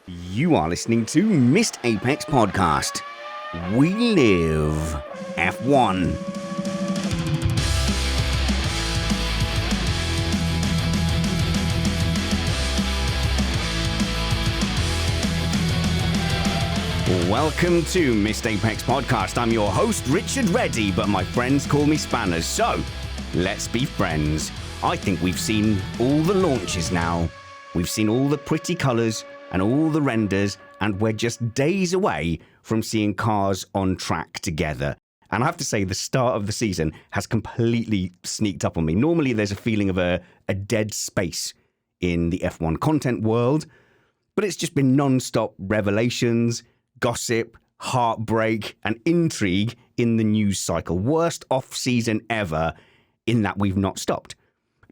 You are listening to Missed Apex Podcast. We live F1. Welcome to Missed Apex Podcast. I'm your host, Richard Reddy, but my friends call me Spanners. So, let's be friends. I think we've seen all the launches now. We've seen all the pretty colours and all the renders, and we're just days away from seeing cars on track together. And I have to say, the start of the season has completely sneaked up on me. Normally, there's a feeling of a dead space in the F1 content world, but it's just been non-stop revelations, gossip, heartbreak, and intrigue in the news cycle. Worst off-season ever in that we've not stopped.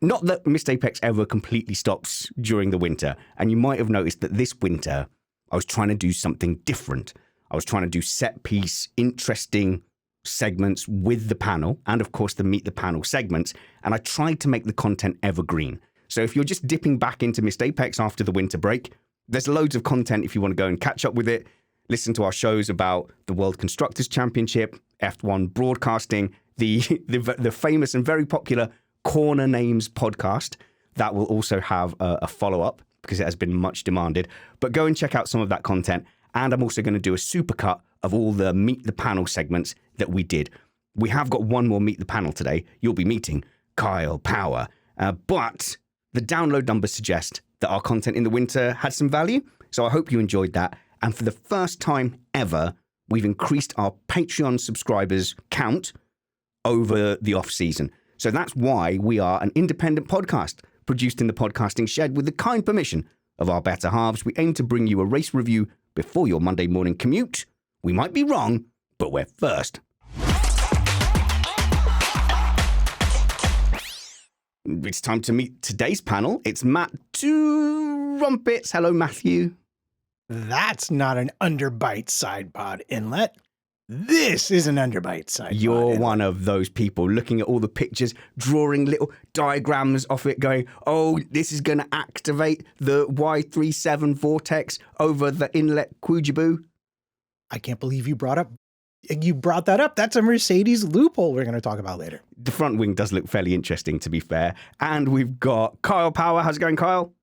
Not that Missed Apex ever completely stops during the winter, and you might have noticed that this winter I was trying to do something different. I was trying to do set-piece, interesting segments with the panel, and of course the Meet the Panel segments, and I tried to make the content evergreen. So if you're just dipping back into Missed Apex after the winter break, there's loads of content if you want to go and catch up with it. Listen to our shows about the World Constructors Championship, F1 broadcasting, the famous and very popular Corner Names podcast. That will also have a follow-up because it has been much demanded. But go and check out some of that content. And I'm also going to do a supercut of all the Meet the Panel segments that we did. We have got one more Meet the Panel today. You'll be meeting Kyle Power. But the download numbers suggest that our content in the winter had some value. So I hope you enjoyed that. And for the first time ever, we've increased our Patreon subscribers count over the off-season. So that's why we are an independent podcast produced in the podcasting shed with the kind permission of our better halves. We aim to bring you a race review before your Monday morning commute. We might be wrong, but we're first. It's time to meet today's panel. It's Matt Trumpets. Hello, Matthew. That's not an underbite sidepod inlet. This is an underbite sidepod You're inlet. one of those people looking at all the pictures, drawing little diagrams off it, going, oh, this is going to activate the Y37 vortex over the inlet Quujiboo. I can't believe you brought that up. That's a Mercedes loophole we're going to talk about later. The front wing does look fairly interesting, to be fair. And we've got Kyle Power. How's it going, Kyle?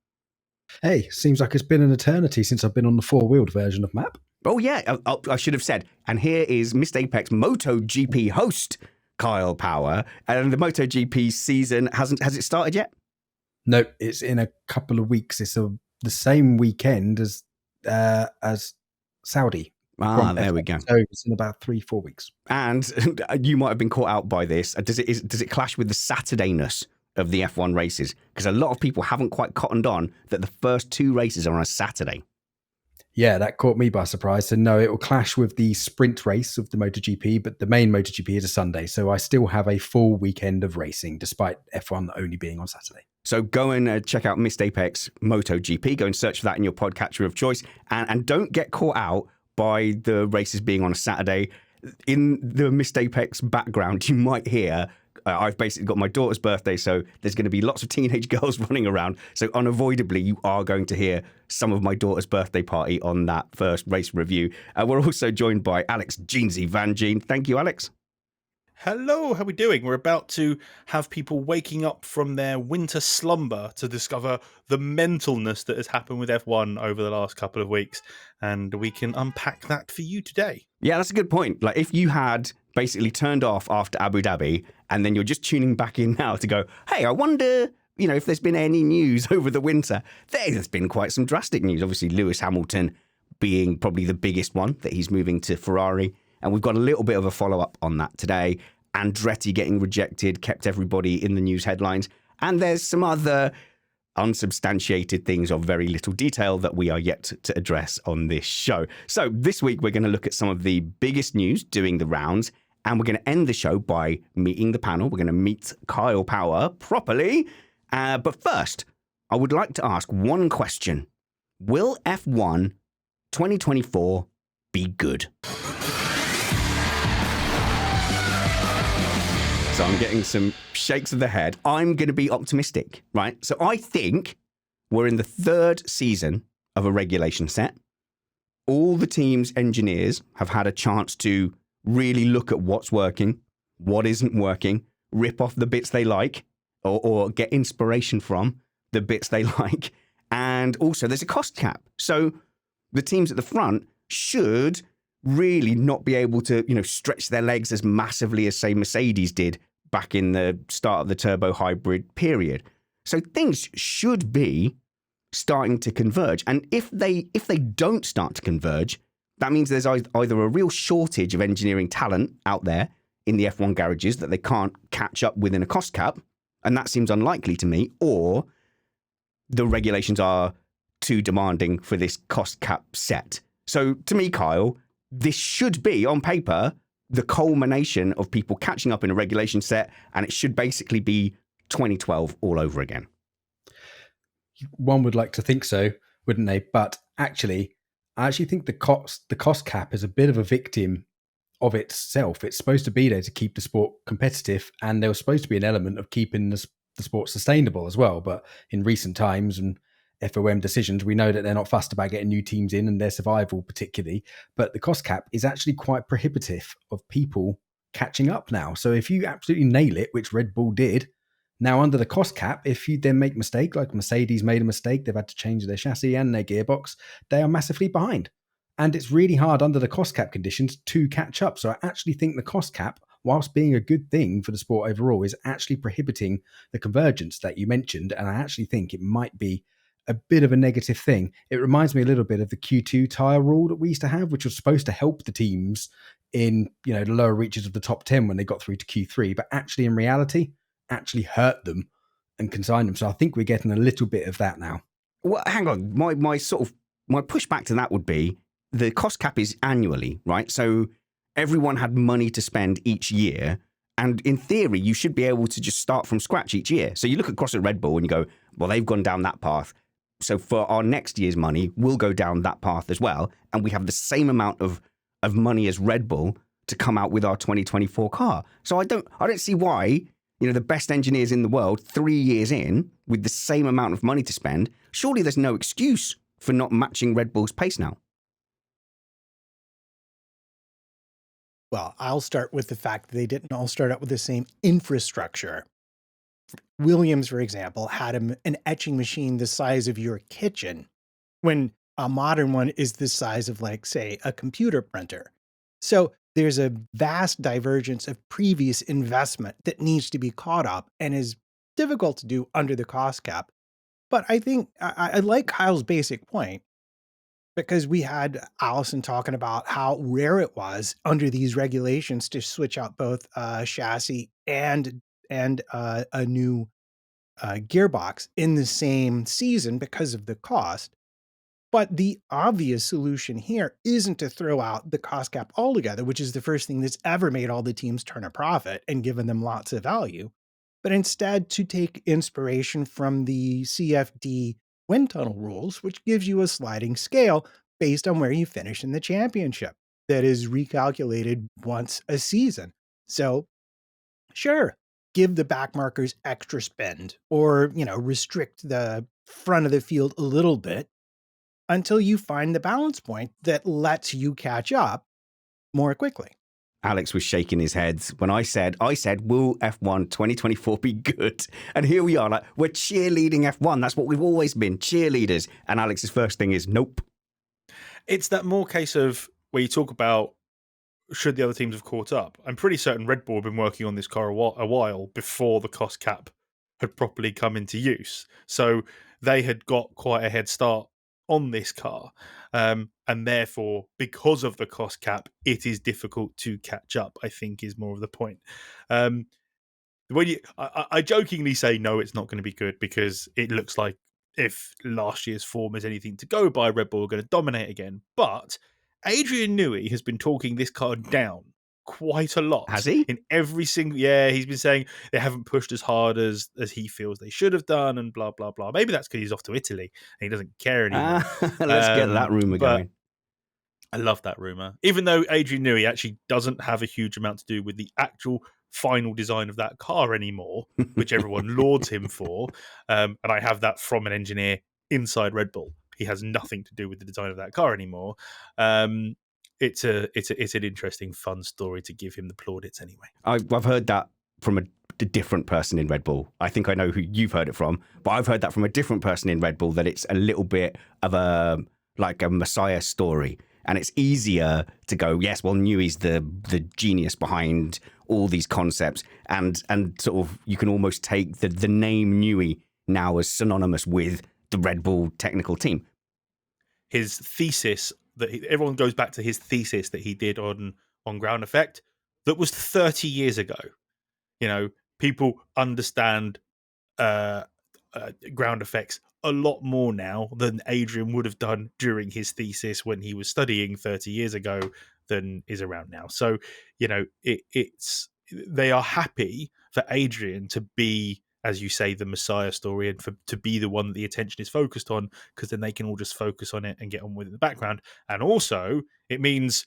Hey, seems like it's been an eternity since I've been on the four-wheeled version of map. Oh, yeah, I should have said. And here is Missed Apex MotoGP host, Kyle Power. And the MotoGP season, has it started yet? No, it's in a couple of weeks. It's the same weekend as Saudi. There we go. So it's in about 3-4 weeks. And you might have been caught out by this. Does it clash with the Saturdayness of the F1 races? Because a lot of people haven't quite cottoned on that the first two races are on a Saturday. Yeah, that caught me by surprise. So no, it will clash with the sprint race of the MotoGP, but the main MotoGP is a Sunday. So I still have a full weekend of racing, despite F1 only being on Saturday. So go and check out Missed Apex MotoGP. Go and search for that in your podcatcher of choice. And don't get caught out by the races being on a Saturday. In the Missed Apex background, you might hear I've basically got my daughter's birthday, so there's going to be lots of teenage girls running around. So unavoidably, you are going to hear some of my daughter's birthday party on that first race review. We're also joined by Alex Jeansy Vangeen. Thank you, Alex. Hello, how are we doing? We're about to have people waking up from their winter slumber to discover the mentalness that has happened with F1 over the last couple of weeks, and we can unpack that for you today. Yeah, that's a good point. Like, if you had basically turned off after Abu Dhabi, and then you're just tuning back in now to go, hey, I wonder, if there's been any news over the winter. There's been quite some drastic news. Obviously, Lewis Hamilton being probably the biggest one, that he's moving to Ferrari. And we've got a little bit of a follow-up on that today. Andretti getting rejected kept everybody in the news headlines. And there's some other unsubstantiated things of very little detail that we are yet to address on this show. So this week, we're going to look at some of the biggest news doing the rounds. And we're going to end the show by meeting the panel. We're going to meet Kyle Power properly. But first, I would like to ask one question. Will F1 2024 be good? So I'm getting some shakes of the head. I'm going to be optimistic, right? So I think we're in the third season of a regulation set. All the team's engineers have had a chance to really look at what's working, what isn't working, rip off the bits they like, or get inspiration from the bits they like. And also there's a cost cap. So the teams at the front should really not be able to, stretch their legs as massively as, say, Mercedes did back in the start of the turbo hybrid period. So things should be starting to converge. And if they don't start to converge, that means there's either a real shortage of engineering talent out there in the F1 garages that they can't catch up within a cost cap, and that seems unlikely to me, or the regulations are too demanding for this cost cap set. So to me, Kyle, this should be, on paper, the culmination of people catching up in a regulation set, and it should basically be 2012 all over again. One would like to think so, wouldn't they? But actually, I actually think the cost cap is a bit of a victim of itself. It's supposed to be there to keep the sport competitive, and there was supposed to be an element of keeping the sport sustainable as well. But in recent times and FOM decisions, we know that they're not fussed about getting new teams in and their survival particularly. But the cost cap is actually quite prohibitive of people catching up now. So if you absolutely nail it, which Red Bull did, now under the cost cap, if you then make a mistake, like Mercedes made a mistake, they've had to change their chassis and their gearbox, they are massively behind. And it's really hard under the cost cap conditions to catch up. So I actually think the cost cap, whilst being a good thing for the sport overall, is actually prohibiting the convergence that you mentioned. And I actually think it might be a bit of a negative thing. It reminds me a little bit of the Q2 tyre rule that we used to have, which was supposed to help the teams in, the lower reaches of the top 10 when they got through to Q3, but actually in reality, actually hurt them and consign them. So I think we're getting a little bit of that now. Well, hang on. My pushback to that would be the cost cap is annually, right? So everyone had money to spend each year. And in theory, you should be able to just start from scratch each year. So you look across at Red Bull and you go, well, they've gone down that path. So for our next year's money, we'll go down that path as well. And we have the same amount of money as Red Bull to come out with our 2024 car. So I don't see why, the best engineers in the world, 3 years in, with the same amount of money to spend, surely there's no excuse for not matching Red Bull's pace now. Well, I'll start with the fact that they didn't all start out with the same infrastructure. Williams, for example, had an etching machine the size of your kitchen, when a modern one is the size of, like, say, a computer printer. So there's a vast divergence of previous investment that needs to be caught up and is difficult to do under the cost cap. But I think I like Kyle's basic point, because we had Allison talking about how rare it was under these regulations to switch out both chassis and a new gearbox in the same season because of the cost. But the obvious solution here isn't to throw out the cost cap altogether, which is the first thing that's ever made all the teams turn a profit and given them lots of value, but instead to take inspiration from the CFD wind tunnel rules, which gives you a sliding scale based on where you finish in the championship that is recalculated once a season. So sure, give the back markers extra spend, or, restrict the front of the field a little bit until you find the balance point that lets you catch up more quickly. Alex was shaking his head when I said, will F1 2024 be good? And here we are, like, we're cheerleading F1. That's what we've always been, cheerleaders. And Alex's first thing is, nope. It's that more case of where you talk about, should the other teams have caught up? I'm pretty certain Red Bull have been working on this car a while before the cost cap had properly come into use. So they had got quite a head start on this car. And therefore, because of the cost cap, it is difficult to catch up, I think, is more of the point. I jokingly say, no, it's not going to be good, because it looks like if last year's form is anything to go by, Red Bull are going to dominate again. But Adrian Newey has been talking this car down quite a lot. Has he? In every single... Yeah, he's been saying they haven't pushed as hard as he feels they should have done, and blah, blah, blah. Maybe that's because he's off to Italy and he doesn't care anymore. Let's get that rumour going. I love that rumour. Even though Adrian Newey actually doesn't have a huge amount to do with the actual final design of that car anymore, which everyone lauds him for. And I have that from an engineer inside Red Bull. he has nothing to do with the design of that car anymore. It's an interesting, fun story to give him the plaudits anyway. I've heard that from a different person in Red Bull. I think I know who you've heard it from, but I've heard that from a different person in Red Bull, that it's a little bit of a Messiah story. And it's easier to go, yes, well, Newey's the genius behind all these concepts. And sort of you can almost take the name Newey now as synonymous with the Red Bull technical team. His thesis, everyone goes back to his thesis that he did on Ground Effect, that was 30 years ago. People understand ground effects a lot more now than Adrian would have done during his thesis when he was studying 30 years ago than is around now. So, they are happy for Adrian to be, as you say, the Messiah story, and to be the one that the attention is focused on, because then they can all just focus on it and get on with it in the background. And also, it means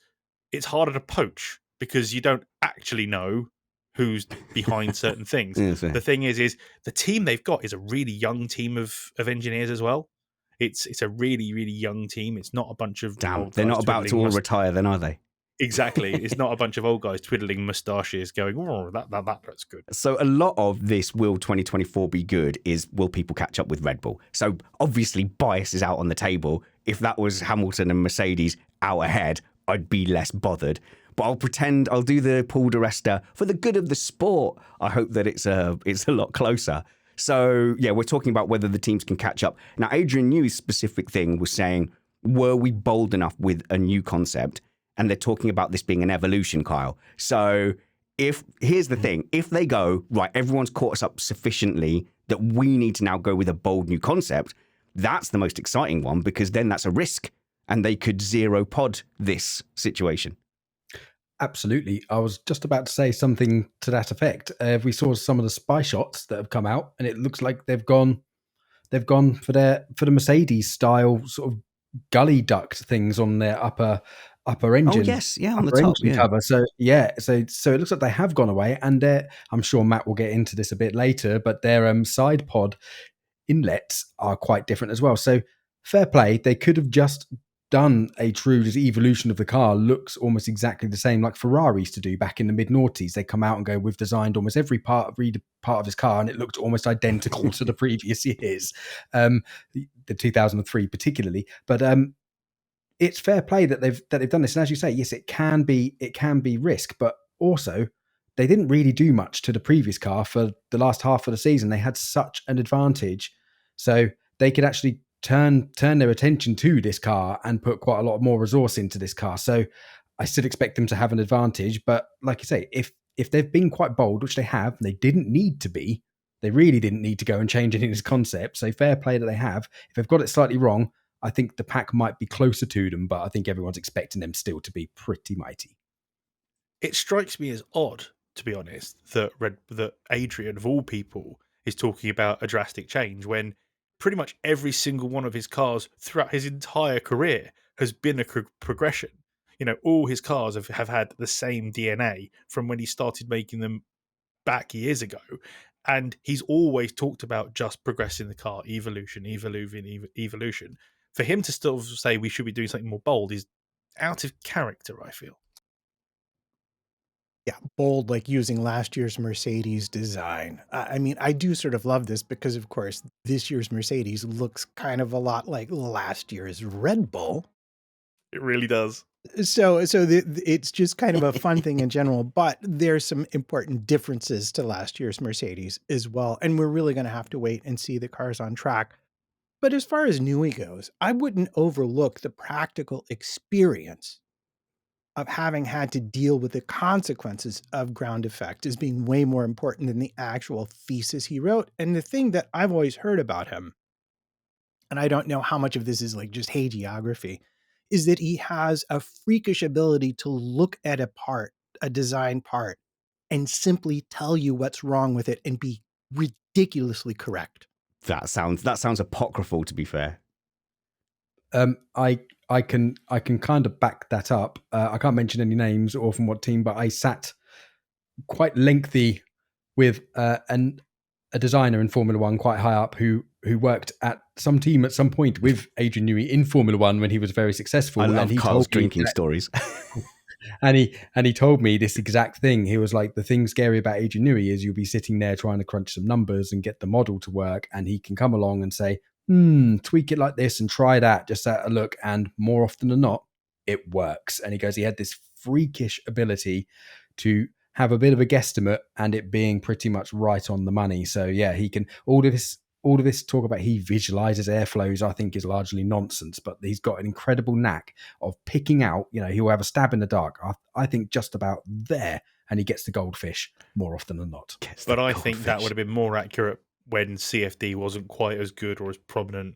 it's harder to poach because you don't actually know who's behind certain things. The thing is the team they've got is a really young team of engineers as well. It's a really, really young team. It's not a bunch of they're not about to all retire then, are they? Exactly. It's not a bunch of old guys twiddling moustaches going, oh, that looks good. So a lot of this will 2024 be good is, will people catch up with Red Bull? So obviously bias is out on the table. If that was Hamilton and Mercedes out ahead, I'd be less bothered. But I'll pretend I'll do the Paul di Resta for the good of the sport. I hope that it's a lot closer. So, yeah, we're talking about whether the teams can catch up. Now, Adrian Newey's specific thing was saying, were we bold enough with a new concept? And they're talking about this being an evolution, Kyle. So here's the thing, if they go, right, everyone's caught us up sufficiently that we need to now go with a bold new concept, that's the most exciting one, because then that's a risk and they could zero pod this situation. Absolutely. I was just about to say something to that effect. We saw some of the spy shots that have come out, and it looks like they've gone for the Mercedes style sort of gully duct things on their upper engine. Oh yes, yeah, on the top, yeah. Cover. So so it looks like they have gone away, and I'm sure Matt will get into this a bit later, but their side pod inlets are quite different as well. So fair play. They could have just done a true evolution of the car, looks almost exactly the same like Ferrari used to do back in the mid-noughties. They come out and go, we've designed almost every part of his car, and it looked almost identical to the previous years, the 2003 particularly. But it's fair play that they've done this. And as you say, yes, it can be risk, but also they didn't really do much to the previous car for the last half of the season. They had such an advantage, so they could actually turn their attention to this car and put quite a lot more resource into this car. So I still expect them to have an advantage. But like you say, if they've been quite bold, which they have, they didn't need to be. They really didn't need to go and change any of this concept. So fair play that they have. If they've got it slightly wrong, I think the pack might be closer to them, but I think everyone's expecting them still to be pretty mighty. It strikes me as odd, to be honest, that Adrian, of all people, is talking about a drastic change when pretty much every single one of his cars throughout his entire career has been a progression. All his cars have had the same DNA from when he started making them back years ago. And he's always talked about just progressing the car, evolution. For him to still say we should be doing something more bold is out of character, I feel. Yeah, bold, like using last year's Mercedes design. I mean, I do sort of love this because, of course, this year's Mercedes looks kind of a lot like last year's Red Bull. It really does. So it's just kind of a fun thing in general, but there's some important differences to last year's Mercedes as well. And we're really going to have to wait and see the cars on track. But as far as Newey goes, I wouldn't overlook the practical experience of having had to deal with the consequences of ground effect as being way more important than the actual thesis he wrote. And the thing that I've always heard about him, and I don't know how much of this is like just hagiography, is that he has a freakish ability to look at a design part, and simply tell you what's wrong with it and be ridiculously correct. That sounds apocryphal, to be fair. I can kind of back that up. I can't mention any names or from what team, but I sat quite lengthy with a designer in Formula One, quite high up, who who worked at some team at some point with Adrian Newey in Formula One when he was very successful. I love and he Carl's told me drinking stories. And he told me this exact thing. He was like, the thing scary about Adrian Newey is you'll be sitting there trying to crunch some numbers and get the model to work, and he can come along and say, tweak it like this and try that, just at a look, and more often than not, it works. And he goes, he had this freakish ability to have a bit of a guesstimate and it being pretty much right on the money. So yeah, he can, all of this talk about he visualizes airflows, I think is largely nonsense, but he's got an incredible knack of picking out, he'll have a stab in the dark, I think just about there, and he gets the goldfish more often than not. But I think that would have been more accurate when CFD wasn't quite as good or as prominent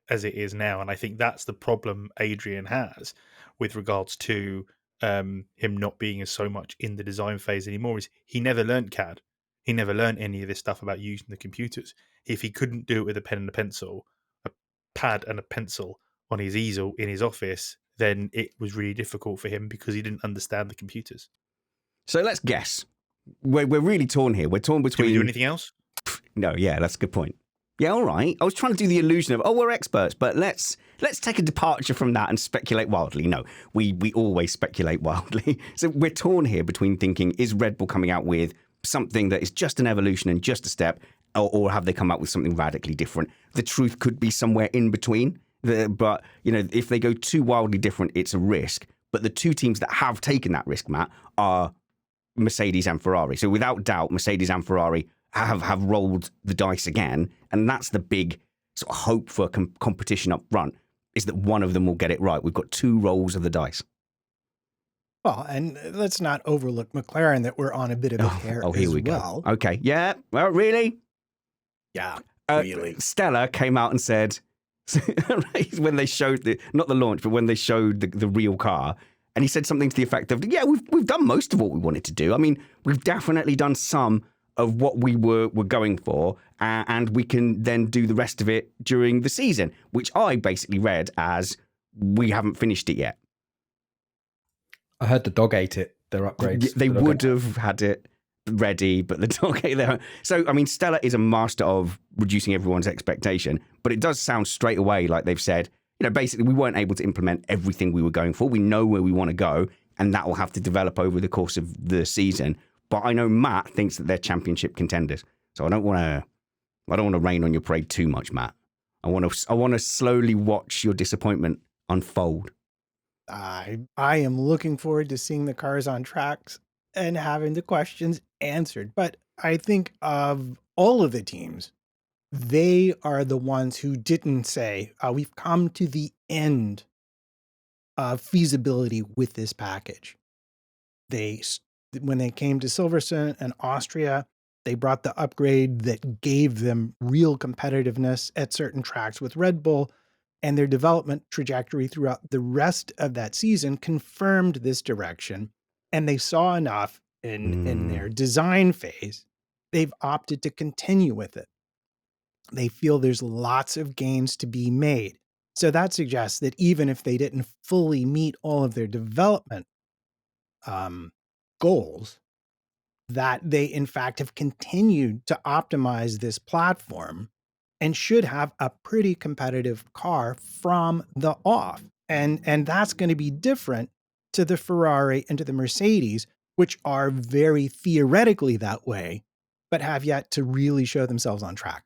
as it is now. And I think that's the problem Adrian has with regards to him not being as so much in the design phase anymore, is he never learned CAD. He never learned any of this stuff about using the computers. If he couldn't do it with a pen and a pencil, a pad and a pencil on his easel in his office, then it was really difficult for him because he didn't understand the computers. So let's guess. We're really torn here. We're torn between... Do we do anything else? No, yeah, that's a good point. Yeah, all right. I was trying to do the illusion of, we're experts, but let's take a departure from that and speculate wildly. No, we always speculate wildly. So we're torn here between thinking, is Red Bull coming out with something that is just an evolution and just a step, or have they come out with something radically different? The truth could be somewhere in between. But, if they go too wildly different, it's a risk. But the two teams that have taken that risk, Matt, are Mercedes and Ferrari. So without doubt, Mercedes and Ferrari have rolled the dice again. And that's the big sort of hope for competition up front, is that one of them will get it right. We've got two rolls of the dice. Well, and let's not overlook McLaren, that we're on a bit of a tear here as we well. Go. Okay, yeah. Well, really? Yeah, really. Stella came out and said, when they showed not the launch, but when they showed the real car, and he said something to the effect of, yeah, we've done most of what we wanted to do. I mean, we've definitely done some of what we were going for, and we can then do the rest of it during the season, which I basically read as, we haven't finished it yet. I heard the dog ate it, their upgrades. They would have had it ready, but the dog ate their... So, I mean, Stella is a master of reducing everyone's expectation, but it does sound straight away like they've said, basically we weren't able to implement everything we were going for. We know where we want to go, and that will have to develop over the course of the season. But I know Matt thinks that they're championship contenders. So I don't want to rain on your parade too much, Matt. I want to slowly watch your disappointment unfold. I am looking forward to seeing the cars on tracks and having the questions answered. But I think of all of the teams, they are the ones who didn't say, we've come to the end of feasibility with this package. When they came to Silverstone and Austria, they brought the upgrade that gave them real competitiveness at certain tracks with Red Bull, and their development trajectory throughout the rest of that season confirmed this direction. And they saw enough in their design phase, they've opted to continue with it. They feel there's lots of gains to be made. So that suggests that even if they didn't fully meet all of their development goals, that they in fact have continued to optimize this platform and should have a pretty competitive car from the off. And that's going to be different to the Ferrari and to the Mercedes, which are very theoretically that way, but have yet to really show themselves on track.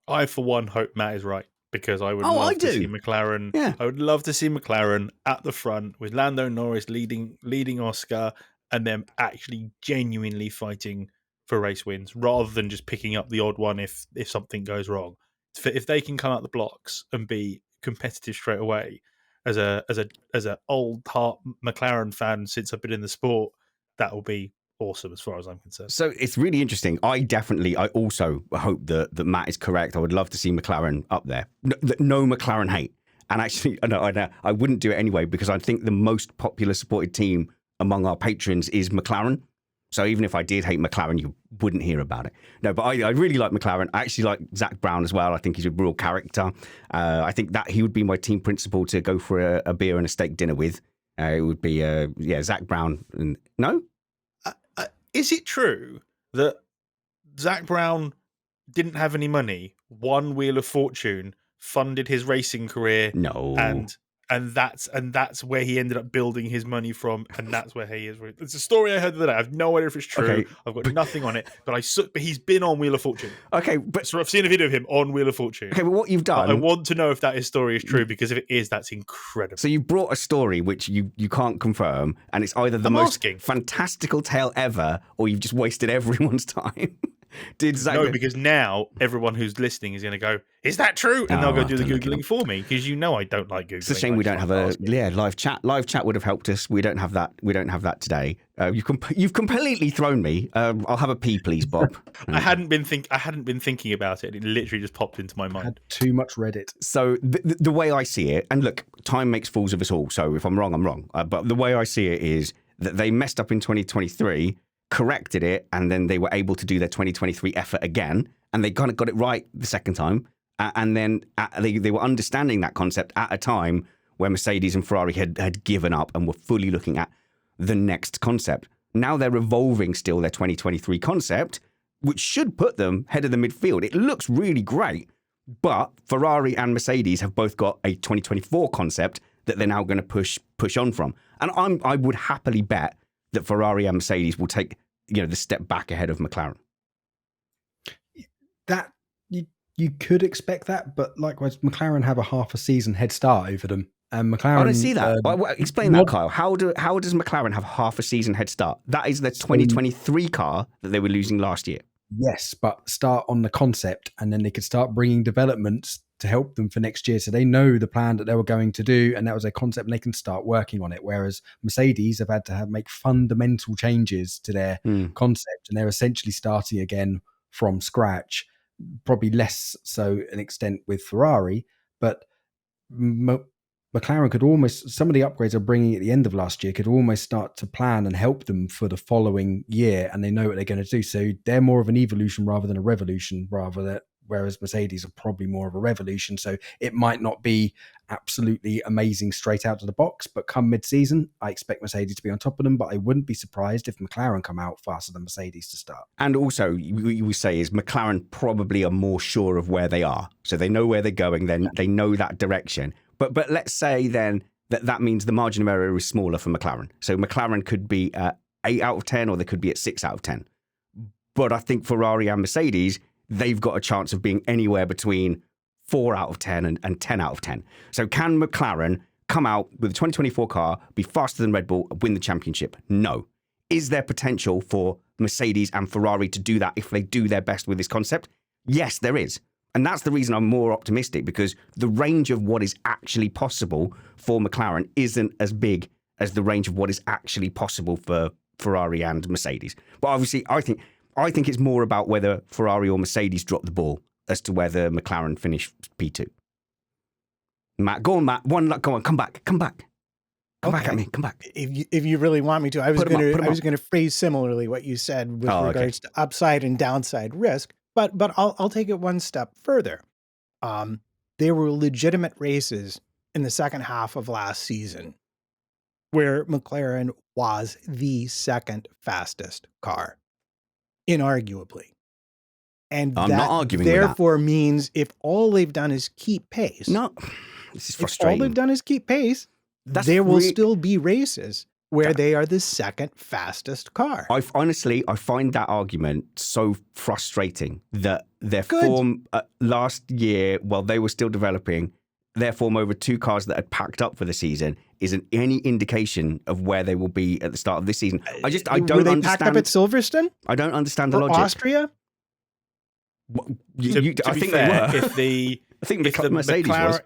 I, for one, hope Matt is right, because I would love to see McLaren. Yeah. I would love to see McLaren at the front with Lando Norris leading Oscar, and them actually genuinely fighting for race wins, rather than just picking up the odd one if something goes wrong. If they can come out the blocks and be competitive straight away, as a old heart McLaren fan since I've been in the sport, that will be awesome as far as I'm concerned. So it's really interesting. I also hope that Matt is correct. I would love to see McLaren up there. No McLaren hate. And actually, I wouldn't do it anyway, because I think the most popular supported team among our patrons is McLaren. So even if I did hate McLaren, you wouldn't hear about it. No, but I really like McLaren. I actually like Zach Brown as well. I think he's a real character. I think that he would be my team principal to go for a beer and a steak dinner with. It would be, Zach Brown. No? Is it true that Zach Brown didn't have any money won Wheel of Fortune, funded his racing career, No. and that's where he ended up building his money from, and that's where he is. It's a story I heard the other day. I have no idea if it's true. Okay. I've got nothing on it, but he's been on Wheel of Fortune. Okay, but So I've seen a video of him on Wheel of Fortune. okay, but what you've done, I want to know if that story is true, because if it is, that's incredible. so you brought a story which you can't confirm, and it's either the I'm most asking. fantastical tale ever, or you've just wasted everyone's time. Did Zach No, because now everyone who's listening is going to go, "Is that true?" And they'll go do the have to look it Googling for me, because I don't like Googling. It's a shame we don't have live chat. Live chat would have helped us. We don't have that. We don't have that today. You've completely thrown me. I'll have a pee, please, Bob. I hadn't been thinking about it. It literally just popped into my I mind. had too much Reddit. So the way I see it, and look, time makes fools of us all. So if I'm wrong, I'm wrong. But the way I see it is that they messed up in 2023, corrected it, and then they were able to do their 2023 effort again, and they kind of got it right the second time. And then they were understanding that concept at a time where Mercedes and Ferrari had given up and were fully looking at the next concept. Now they're evolving still their 2023 concept, which should put them head of the midfield. It looks really great, but Ferrari and Mercedes have both got a 2024 concept that they're now going to push on from. And I would happily bet that Ferrari and Mercedes will take the step back ahead of McLaren. That you could expect that, but likewise, McLaren have a half a season head start over them. And McLaren, I don't see that. Explain that, Kyle. How does McLaren have half a season head start? That is the 2023 car that they were losing last year. Yes, but start on the concept, and then they could start bringing developments to help them for next year. So they know the plan that they were going to do, and that was a concept, and they can start working on it. Whereas Mercedes have had to make fundamental changes to their concept, and they're essentially starting again from scratch. Probably less so an extent with Ferrari, but McLaren could almost, some of the upgrades they're bringing at the end of last year could almost start to plan and help them for the following year, and they know what they're going to do. So they're more of an evolution rather than a revolution, whereas Mercedes are probably more of a revolution. So it might not be absolutely amazing straight out of the box, but come mid-season, I expect Mercedes to be on top of them, but I wouldn't be surprised if McLaren come out faster than Mercedes to start. And also, you would say is McLaren probably are more sure of where they are. So they know where they're going, then they know that direction. But let's say then that means the margin of error is smaller for McLaren. So McLaren could be at 8 out of 10, or they could be at 6 out of 10. But I think Ferrari and Mercedes, they've got a chance of being anywhere between 4 out of 10 and 10 out of 10. So can McLaren come out with a 2024 car, be faster than Red Bull, win the championship? No. Is there potential for Mercedes and Ferrari to do that if they do their best with this concept? Yes, there is. And that's the reason I'm more optimistic, because the range of what is actually possible for McLaren isn't as big as the range of what is actually possible for Ferrari and Mercedes. But obviously, I think it's more about whether Ferrari or Mercedes drop the ball as to whether McLaren finish P2. Matt, go on, Matt. Go on, come back. Come back at me. Come back. If you really want me to, I was going to phrase similarly what you said with regards to upside and downside risk. But I'll take it one step further. There were legitimate races in the second half of last season where McLaren was the second fastest car, inarguably. And I'm not arguing therefore with that. Means if all they've done is keep pace. No, this is frustrating. If all they've done is keep pace, there will still be races where they are the second fastest car. I find that argument so frustrating that their form last year, while they were still developing, their form over 2 cars that had packed up for the season isn't any indication of where they will be at the start of this season. I don't understand. Were they packed up at Silverstone? I don't understand the or logic. Austria? I think they were. I think the Mercedes was.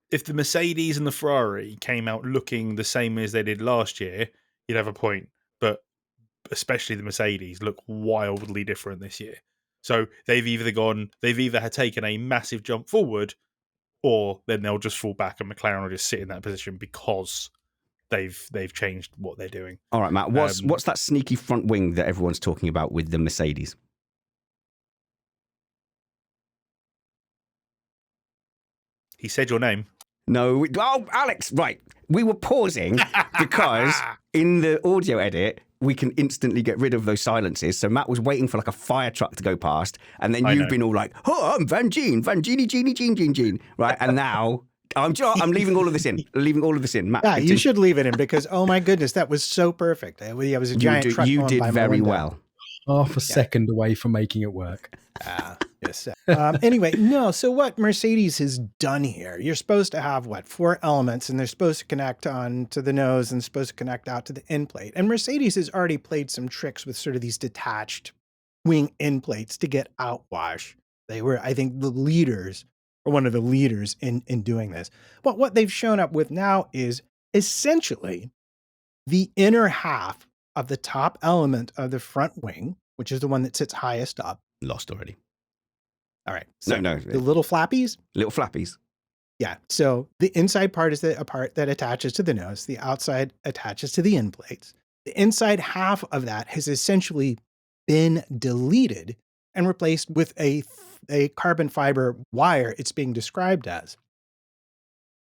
If the Mercedes and the Ferrari came out looking the same as they did last year, you'd have a point. But especially the Mercedes look wildly different this year. So they've either had taken a massive jump forward, or then they'll just fall back and McLaren will just sit in that position because they've changed what they're doing. All right, Matt. What's that sneaky front wing that everyone's talking about with the Mercedes? He said your name. No. Oh, Alex. Right. We were pausing because in the audio edit, we can instantly get rid of those silences. So Matt was waiting for like a fire truck to go past, and then you've been all like, "Oh, I'm Vangeen, Jean, right?" And now I'm leaving all of this in. Leaving all of this in, Matt. Yeah, you should leave it in because oh my goodness, that was so perfect. It was a giant truck you going did by my very window. well. Half a second away from making it work. Yes. Anyway, no. So what Mercedes has done here, you're supposed to have 4 elements, and they're supposed to connect on to the nose and supposed to connect out to the end plate. And Mercedes has already played some tricks with sort of these detached wing end plates to get outwash. They were, I think, the leaders, or one of the leaders in doing this. But what they've shown up with now is essentially the inner half of the top element of the front wing, which is the one that sits highest up. Lost already. All right. So No. the little flappies? Little flappies. Yeah. So the inside part is a part that attaches to the nose. The outside attaches to the end plates. The inside half of that has essentially been deleted and replaced with a carbon fiber wire, it's being described as.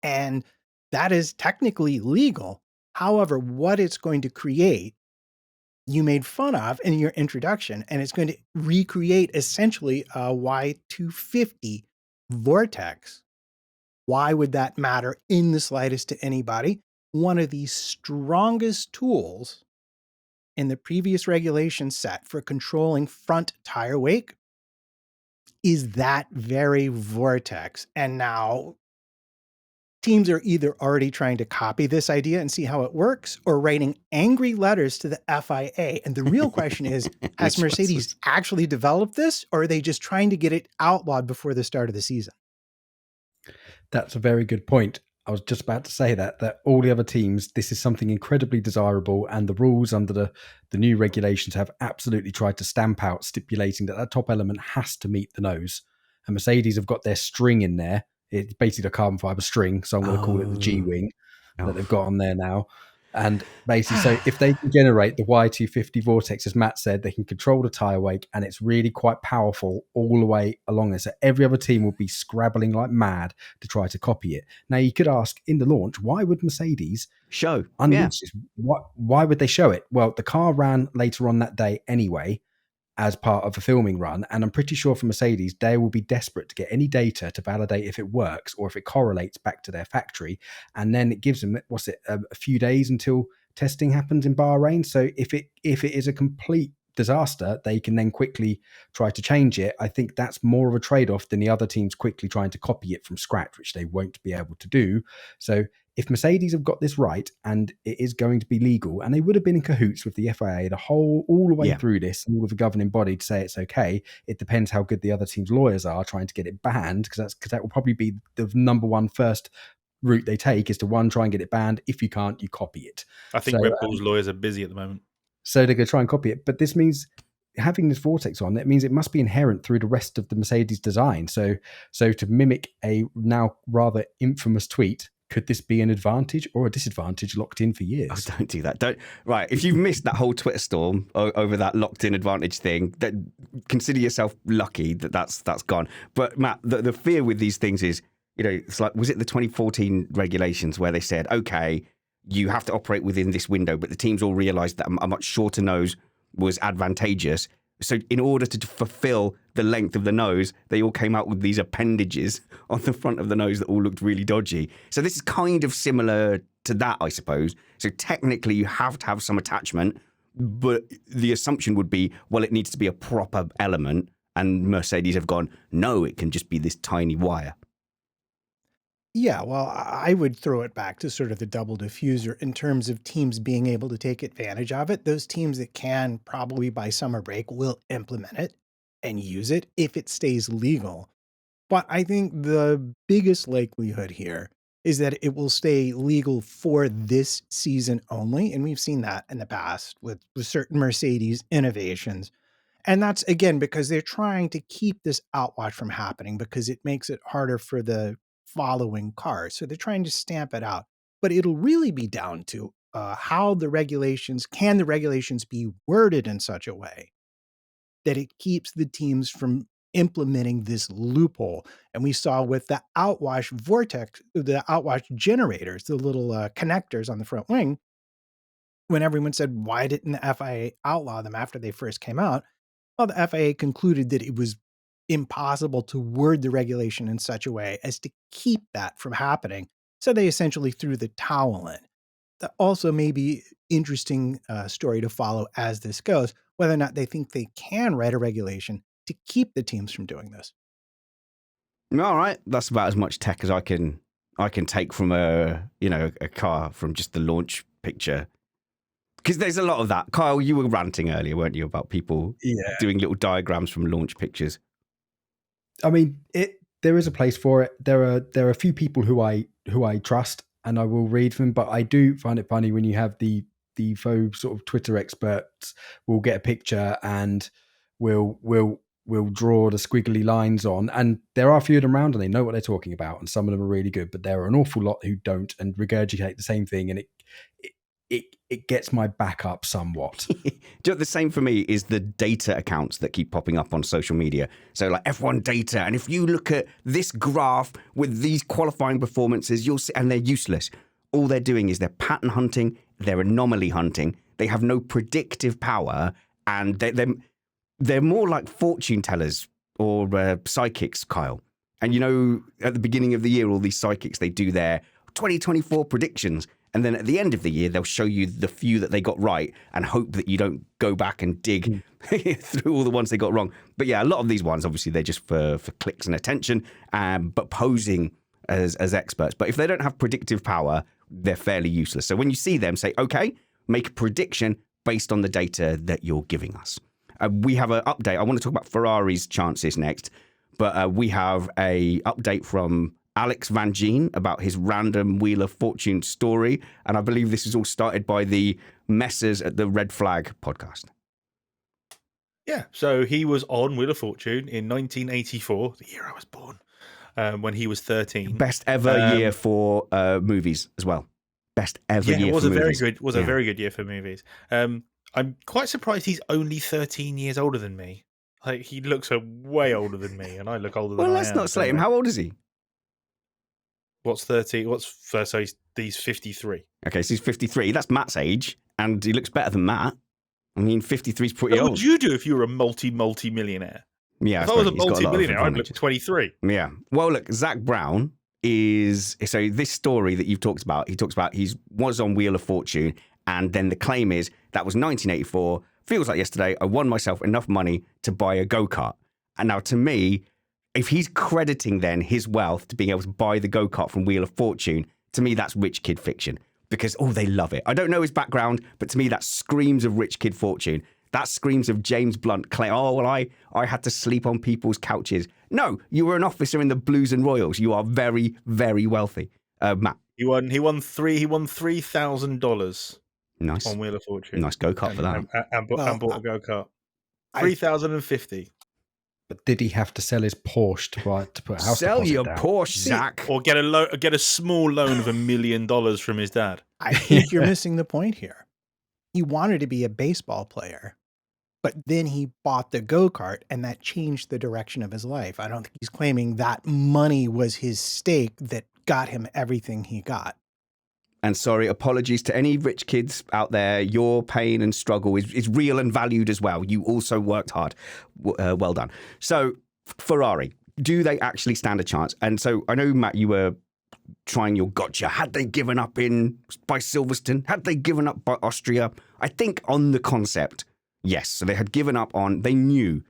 And that is technically legal. However, what it's going to create, you made fun of in your introduction, and it's going to recreate essentially a Y250 vortex. Why would that matter in the slightest to anybody? One of the strongest tools in the previous regulation set for controlling front tire wake is that very vortex. And now teams are either already trying to copy this idea and see how it works, or writing angry letters to the FIA. And the real question is, has Mercedes actually developed this, or are they just trying to get it outlawed before the start of the season? That's a very good point. I was just about to say that all the other teams, this is something incredibly desirable, and the rules under the new regulations have absolutely tried to stamp out, stipulating that top element has to meet the nose. And Mercedes have got their string in there. It's basically a carbon fiber string, so I'm going to call it the G-wing that they've got on there now. And basically, so if they can generate the Y250 vortex, as Matt said, they can control the tire wake, and it's really quite powerful all the way along there. So every other team will be scrabbling like mad to try to copy it. Now, you could ask in the launch, why would Mercedes show unleash this? Why would they show it? Well, the car ran later on that day anyway, as part of a filming run, and I'm pretty sure for Mercedes, they will be desperate to get any data to validate if it works or if it correlates back to their factory, and then it gives them a few days until testing happens in Bahrain. So if it is a complete disaster, they can then quickly try to change it. I think that's more of a trade-off than the other teams quickly trying to copy it from scratch, which they won't be able to do. So if Mercedes have got this right, and it is going to be legal, and they would have been in cahoots with the FIA all the way through this, and all of the governing body to say it's okay. It depends how good the other team's lawyers are trying to get it banned, because that will probably be the number one first route they take, is to try and get it banned. If you can't, you copy it. I think Red Bull's lawyers are busy at the moment. So they're going to try and copy it. But this means having this vortex on, that means it must be inherent through the rest of the Mercedes design. So to mimic a now rather infamous tweet, could this be an advantage or a disadvantage locked in for years? Oh, don't do that. Right. If you've missed that whole Twitter storm over that locked in advantage thing, consider yourself lucky that's gone. But Matt, the fear with these things is, it's like, was it the 2014 regulations where they said, okay, you have to operate within this window, but the teams all realized that a much shorter nose was advantageous. So in order to fulfill the length of the nose, they all came out with these appendages on the front of the nose that all looked really dodgy. So this is kind of similar to that, I suppose. So technically you have to have some attachment, but the assumption would be, well, it needs to be a proper element. And Mercedes have gone, no, it can just be this tiny wire. Yeah, well, I would throw it back to sort of the double diffuser in terms of teams being able to take advantage of it. Those teams that can, probably by summer break, will implement it and use it if it stays legal. But I think the biggest likelihood here is that it will stay legal for this season only. And we've seen that in the past with certain Mercedes innovations. And that's, again, because they're trying to keep this outwash from happening, because it makes it harder for the following cars. So they're trying to stamp it out. But it'll really be down to how the regulations be worded in such a way that it keeps the teams from implementing this loophole. And we saw with the outwash generators, the little connectors on the front wing, when everyone said, why didn't the FIA outlaw them after they first came out? Well, the FIA concluded that it was impossible to word the regulation in such a way as to keep that from happening. So they essentially threw the towel in. That also may be interesting story to follow as this goes, whether or not they think they can write a regulation to keep the teams from doing this. All right, that's about as much tech as I can take from a car from just the launch picture. Because there's a lot of that. Kyle, you were ranting earlier, weren't you, about people doing little diagrams from launch pictures? I mean, there is a place for it. There are a few people who I trust, and I will read them. But I do find it funny when you have the faux sort of Twitter experts will get a picture and will draw the squiggly lines on. And there are a few of them around, and they know what they're talking about. And some of them are really good, but there are an awful lot who don't and regurgitate the same thing, and it gets my back up somewhat. The same for me is the data accounts that keep popping up on social media. So like F1 data, and if you look at this graph with these qualifying performances, you'll see, and they're useless. All they're doing is they're pattern hunting, they're anomaly hunting. They have no predictive power, and they're more like fortune tellers or psychics, Kyle. And at the beginning of the year, all these psychics, they do their 2024 predictions. And then at the end of the year, they'll show you the few that they got right and hope that you don't go back and dig through all the ones they got wrong. But yeah, a lot of these ones, obviously, they're just for clicks and attention, but posing as experts. But if they don't have predictive power, they're fairly useless. So when you see them, say, okay, make a prediction based on the data that you're giving us. We have an update. I want to talk about Ferrari's chances next, but we have a update from Alex Vangeen about his random Wheel of Fortune story. And I believe this is all started by the messers at the Red Flag podcast. Yeah, so he was on Wheel of Fortune in 1984, the year I was born, when he was 13. Best ever year for movies as well. Best ever year for movies. It was a very good year for movies. I'm quite surprised he's only 13 years older than me. Like, he looks way older than me, and I look older than I am. Well, let's not slate him. How old is he? What's 30? What's first? So he's 53. Okay, so he's 53. That's Matt's age, and he looks better than Matt. I mean, 53 is pretty old. What would you do if you were a multi-millionaire? Yeah, if I was a multi-millionaire, I'd look 23. Yeah. Well, look, Zach Brown is... So this story that you've talked about, he talks about he was on Wheel of Fortune, and then the claim is that was 1984. Feels like yesterday, I won myself enough money to buy a go-kart. And now, to me, if he's crediting then his wealth to being able to buy the go-kart from Wheel of Fortune, to me, that's rich kid fiction. Because, they love it. I don't know his background, but to me, that screams of rich kid fortune. That screams of James Blunt claim, I had to sleep on people's couches. No, you were an officer in the Blues and Royals. You are very, very wealthy. Matt. He won $3,000 nice. On Wheel of Fortune. Nice go-kart for that. And bought a go-kart. $3,050. But did he have to sell his Porsche to put a house Sell your down? Porsche, Zach. Or get a small loan of $1 million from his dad. I think you're missing the point here. He wanted to be a baseball player, but then he bought the go-kart, and that changed the direction of his life. I don't think he's claiming that money was his stake that got him everything he got. And sorry, apologies to any rich kids out there. Your pain and struggle is real and valued as well. You also worked hard. Well done. So, Ferrari, do they actually stand a chance? And so, I know, Matt, you were trying your gotcha. Had they given up by Silverstone? Had they given up by Austria? I think on the concept, yes. So, they had given up they knew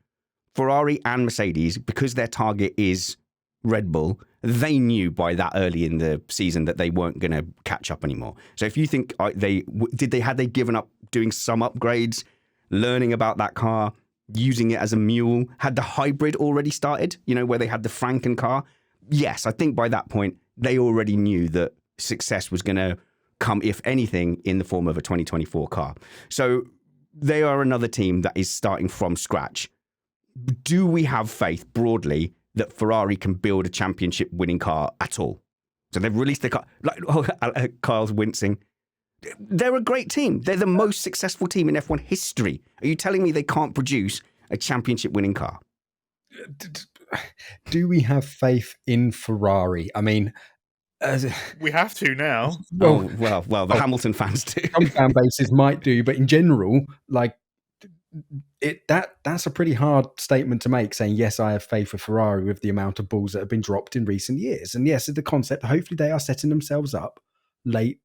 Ferrari and Mercedes, because their target is Red Bull, they knew by that early in the season that they weren't going to catch up anymore. So if you think had they given up doing some upgrades, learning about that car, using it as a mule, had the hybrid already started, where they had the Franken car? Yes, I think by that point, they already knew that success was going to come, if anything, in the form of a 2024 car. So they are another team that is starting from scratch. Do we have faith broadly that Ferrari can build a championship winning car at all? So they've released their car. Kyle's wincing. They're a great team. They're the most successful team in F1 history. Are you telling me they can't produce a championship winning car? Do we have faith in Ferrari? I mean, We have to now. Well, the Hamilton fans do. Some fan bases might do, but in general, like that's a pretty hard statement to make, saying yes, I have faith for Ferrari with the amount of balls that have been dropped in recent years. And yes, the concept, hopefully they are setting themselves up later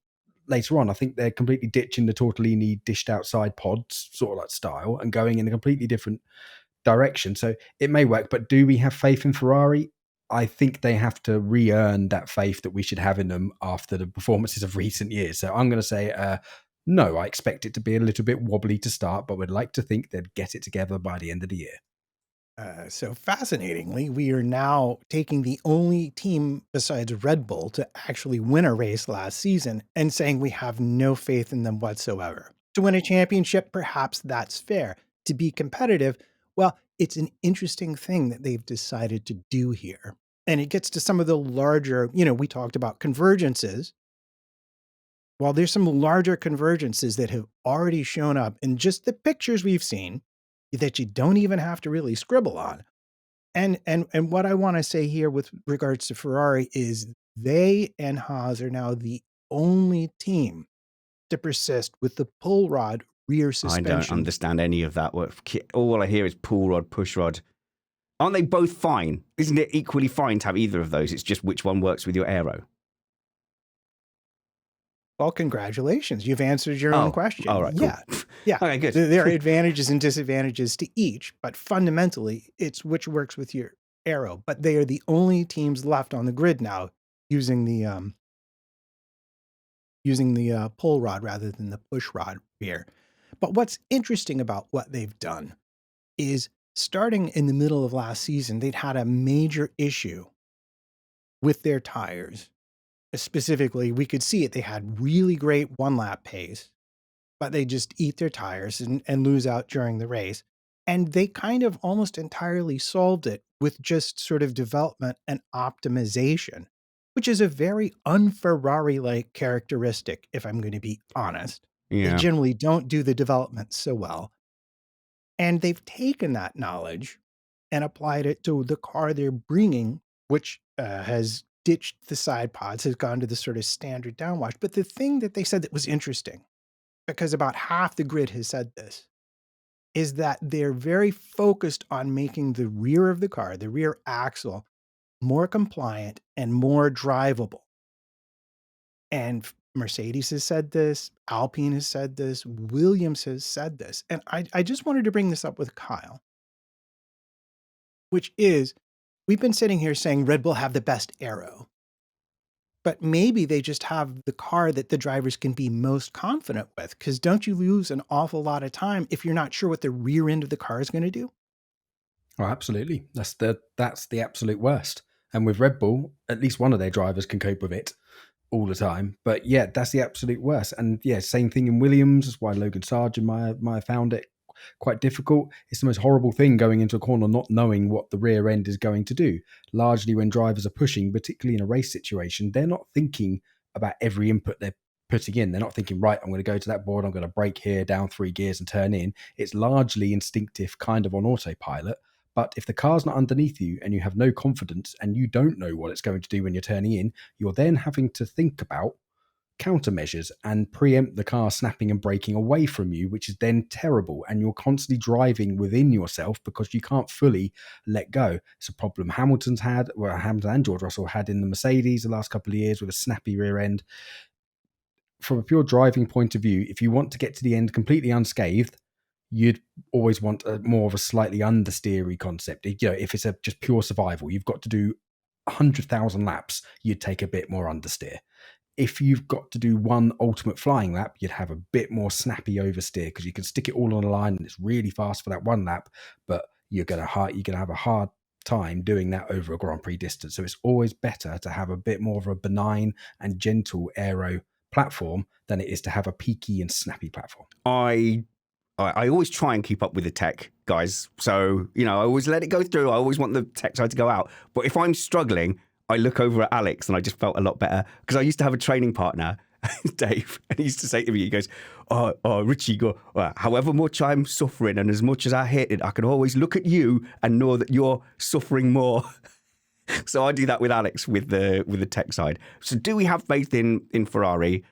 on. I think they're completely ditching the Tortellini dished out side pods sort of like style and going in a completely different direction. So it may work, but do we have faith in Ferrari? I think they have to re-earn that faith that we should have in them after the performances of recent years. So I'm going to say no, I expect it to be a little bit wobbly to start, but would like to think they'd get it together by the end of the year. So fascinatingly, we are now taking the only team besides Red Bull to actually win a race last season and saying we have no faith in them whatsoever. To win a championship, perhaps that's fair. To be competitive, well, it's an interesting thing that they've decided to do here. And it gets to some of the larger, we talked about convergences. Well, there's some larger convergences that have already shown up in just the pictures we've seen that you don't even have to really scribble on. And what I want to say here with regards to Ferrari is they and Haas are now the only team to persist with the pull rod rear suspension. I don't understand any of that. All I hear is pull rod, push rod. Aren't they both fine? Isn't it equally fine to have either of those? It's just which one works with your aero. Well, congratulations. You've answered your own question. All right. Cool. Yeah. Okay, good. There are advantages and disadvantages to each, but fundamentally, it's which works with your aero. But they are the only teams left on the grid now using the pull rod rather than the push rod rear. But what's interesting about what they've done is starting in the middle of last season, they'd had a major issue with their tires. Specifically, we could see it. They had really great one-lap pace, but they just eat their tires and lose out during the race. And they kind of almost entirely solved it with just sort of development and optimization, which is a very un-Ferrari-like characteristic, if I'm going to be honest. Yeah. They generally don't do the development so well. And they've taken that knowledge and applied it to the car they're bringing, which has ditched the side pods, has gone to the sort of standard downwash. But the thing that they said that was interesting, because about half the grid has said this, is that they're very focused on making the rear of the car, the rear axle, more compliant and more drivable. And Mercedes has said this, Alpine has said this, Williams has said this. And I just wanted to bring this up with Kyle, which is, we've been sitting here saying Red Bull have the best aero, but maybe they just have the car that the drivers can be most confident with. Because don't you lose an awful lot of time if you're not sure what the rear end of the car is going to do? Oh, absolutely. That's the absolute worst. And with Red Bull, at least one of their drivers can cope with it all the time. But yeah, that's the absolute worst. And yeah, same thing in Williams. That's why Logan Sargent might have found it quite difficult. It's the most horrible thing going into a corner not knowing what the rear end is going to do. Largely when drivers are pushing, particularly in a race situation, they're not thinking about every input they're putting in. They're not thinking, right, I'm going to go to that board, I'm going to brake here, down 3 gears and turn in. It's largely instinctive, kind of on autopilot. But if the car's not underneath you and you have no confidence and you don't know what it's going to do when you're turning in, you're then having to think about countermeasures and preempt the car snapping and braking away from you, which is then terrible. And you're constantly driving within yourself because you can't fully let go. It's a problem Hamilton and George Russell had in the Mercedes the last couple of years with a snappy rear end. From a pure driving point of view, if you want to get to the end completely unscathed, you'd always want more of a slightly understeery concept. If it's just pure survival, you've got to do 100,000 laps, you'd take a bit more understeer. If you've got to do one ultimate flying lap, you'd have a bit more snappy oversteer because you can stick it all on a line and it's really fast for that one lap, but you're going to have a hard time doing that over a Grand Prix distance. So it's always better to have a bit more of a benign and gentle aero platform than it is to have a peaky and snappy platform. I always try and keep up with the tech, guys. So, I always let it go through. I always want the tech side to go out. But if I'm struggling, I look over at Alex and I just felt a lot better because I used to have a training partner Dave, and he used to say to me, he goes, oh, Richie, go, however much I'm suffering and as much as I hate it, I can always look at you and know that you're suffering more. So I do that with Alex with the tech side. So do we have faith in Ferrari?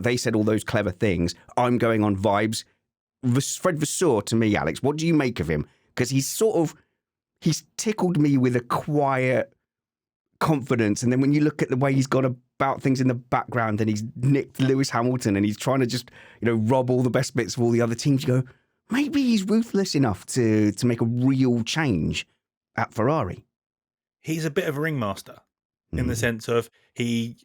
They said all those clever things. I'm going on vibes. Fred Vasseur, to me, Alex, what do you make of him? Because he's tickled me with a quiet confidence, and then when you look at the way he's gone about things in the background, and he's nicked Lewis Hamilton, and he's trying to just rob all the best bits of all the other teams, you go, maybe he's ruthless enough to make a real change at Ferrari. He's a bit of a ringmaster in the sense of he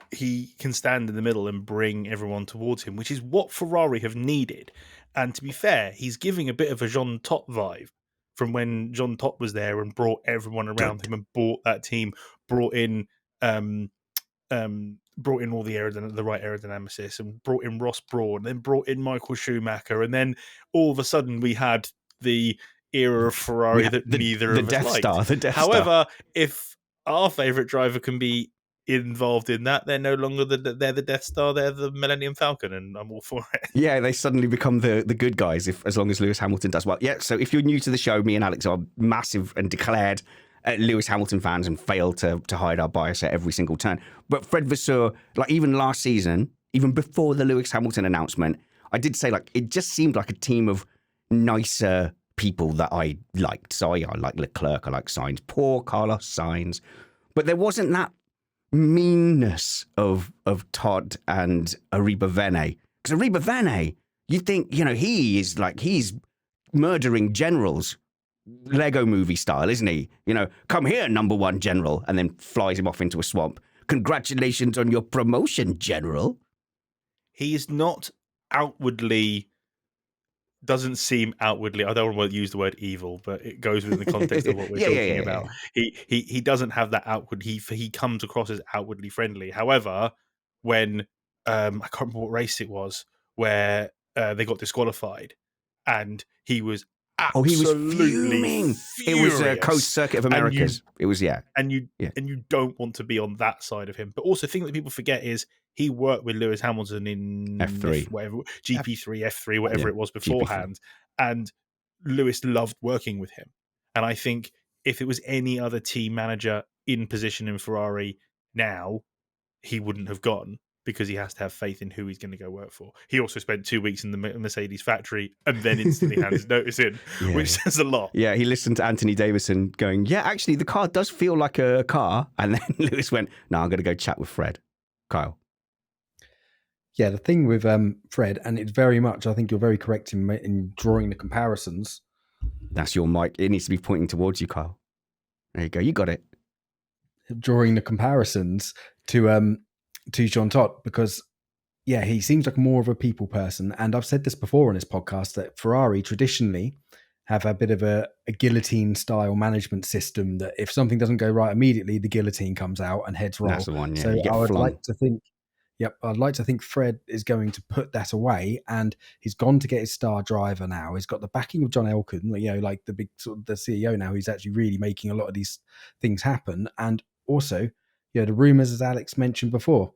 can stand in the middle and bring everyone towards him, which is what Ferrari have needed. And to be fair, he's giving a bit of a Jean Todt vibe from when Jean Todt was there and brought everyone around him and brought that team, brought in all the right aerodynamicists, and brought in Ross Brawn, and then brought in Michael Schumacher, and then all of a sudden we had the era of Ferrari that neither of us liked. The Death However, if our favourite driver can be involved in that, they're no longer they're the Death Star, they're the Millennium Falcon, and I'm all for it. Yeah, they suddenly become the good guys as long as Lewis Hamilton does well. Yeah, so if you're new to the show, me and Alex are massive and declared Lewis Hamilton fans and fail to hide our bias at every single turn. But Fred Vasseur, like even last season, even before the Lewis Hamilton announcement, I did say it just seemed like a team of nicer people that I liked. So I like Leclerc, I like Sainz, poor Carlos Sainz. But there wasn't that meanness of Todd and Arriba-Vene. Because Arriba-Vene, you think, he's murdering generals, Lego movie style, isn't he? Come here, number one general, and then flies him off into a swamp. Congratulations on your promotion, general. He is not doesn't seem outwardly, I don't want to use the word evil, but it goes within the context of what we're talking about. He doesn't have that outward, he comes across as outwardly friendly. However, when I can't remember what race it was where they got disqualified and he was absolutely fuming. It was Coast Circuit of Americas. And you don't want to be on that side of him. But also, the thing that people forget is he worked with Lewis Hamilton in F3, GP3, F3, whatever it was beforehand, GP3. And Lewis loved working with him. And I think if it was any other team manager in position in Ferrari now, he wouldn't have gone, because he has to have faith in who he's going to go work for. He also spent 2 weeks in the Mercedes factory and then instantly handed his notice in, which says a lot. Yeah, he listened to Anthony Davidson going, yeah, actually, the car does feel like a car. And then Lewis went, no, I'm going to go chat with Fred. Kyle. Yeah, the thing with Fred, and it's very much, I think you're very correct in drawing the comparisons. That's your mic. It needs to be pointing towards you, Kyle. There you go. You got it. Drawing the comparisons to Jean Todt, because he seems like more of a people person. And I've said this before on this podcast that Ferrari traditionally have a bit of a guillotine style management system, that if something doesn't go right immediately, the guillotine comes out and heads roll. That's the one. Yeah. So I'd like to think Fred is going to put that away, and he's gone to get his star driver now. He's got the backing of John Elkann, like the big sort of the CEO now, who's actually really making a lot of these things happen. And also, the rumors, as Alex mentioned before,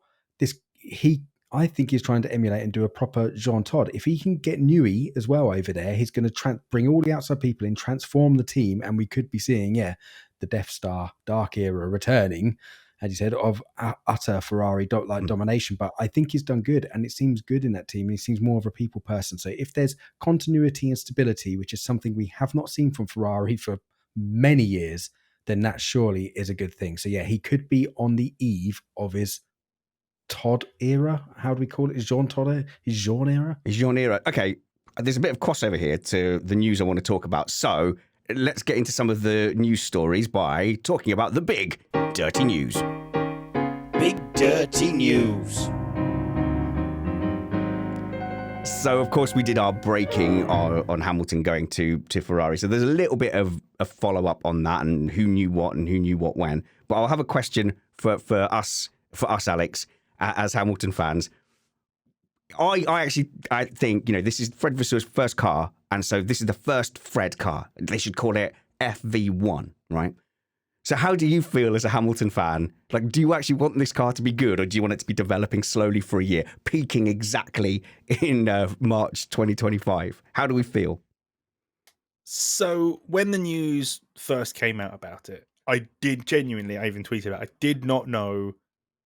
I think he's trying to emulate and do a proper Jean Todt. If he can get Newey as well over there, he's going to bring all the outside people in, transform the team, and we could be seeing, the Death Star Dark Era returning, as you said, of utter Ferrari domination. But I think he's done good, and it seems good in that team. He seems more of a people person. So if there's continuity and stability, which is something we have not seen from Ferrari for many years, then that surely is a good thing. So he could be on the eve of his Todd era. How do we call it? Is Jean Todd? His Jean era? His Jean era. Okay, there's a bit of crossover here to the news I want to talk about. So let's get into some of the news stories by talking about the big dirty news. Big dirty news. So, of course, we did our breaking on Hamilton going to Ferrari. So there's a little bit of a follow-up on that and who knew what and who knew what when. But I'll have a question for us, Alex, as Hamilton fans. I think, this is Fred Vasseur's first car. And so this is the first Fred car. They should call it FV1, right? So how do you feel as a Hamilton fan? Like, do you actually want this car to be good, or do you want it to be developing slowly for a year, peaking exactly in March 2025? How do we feel? So when the news first came out about it, I did genuinely, I even tweeted about it, I did not know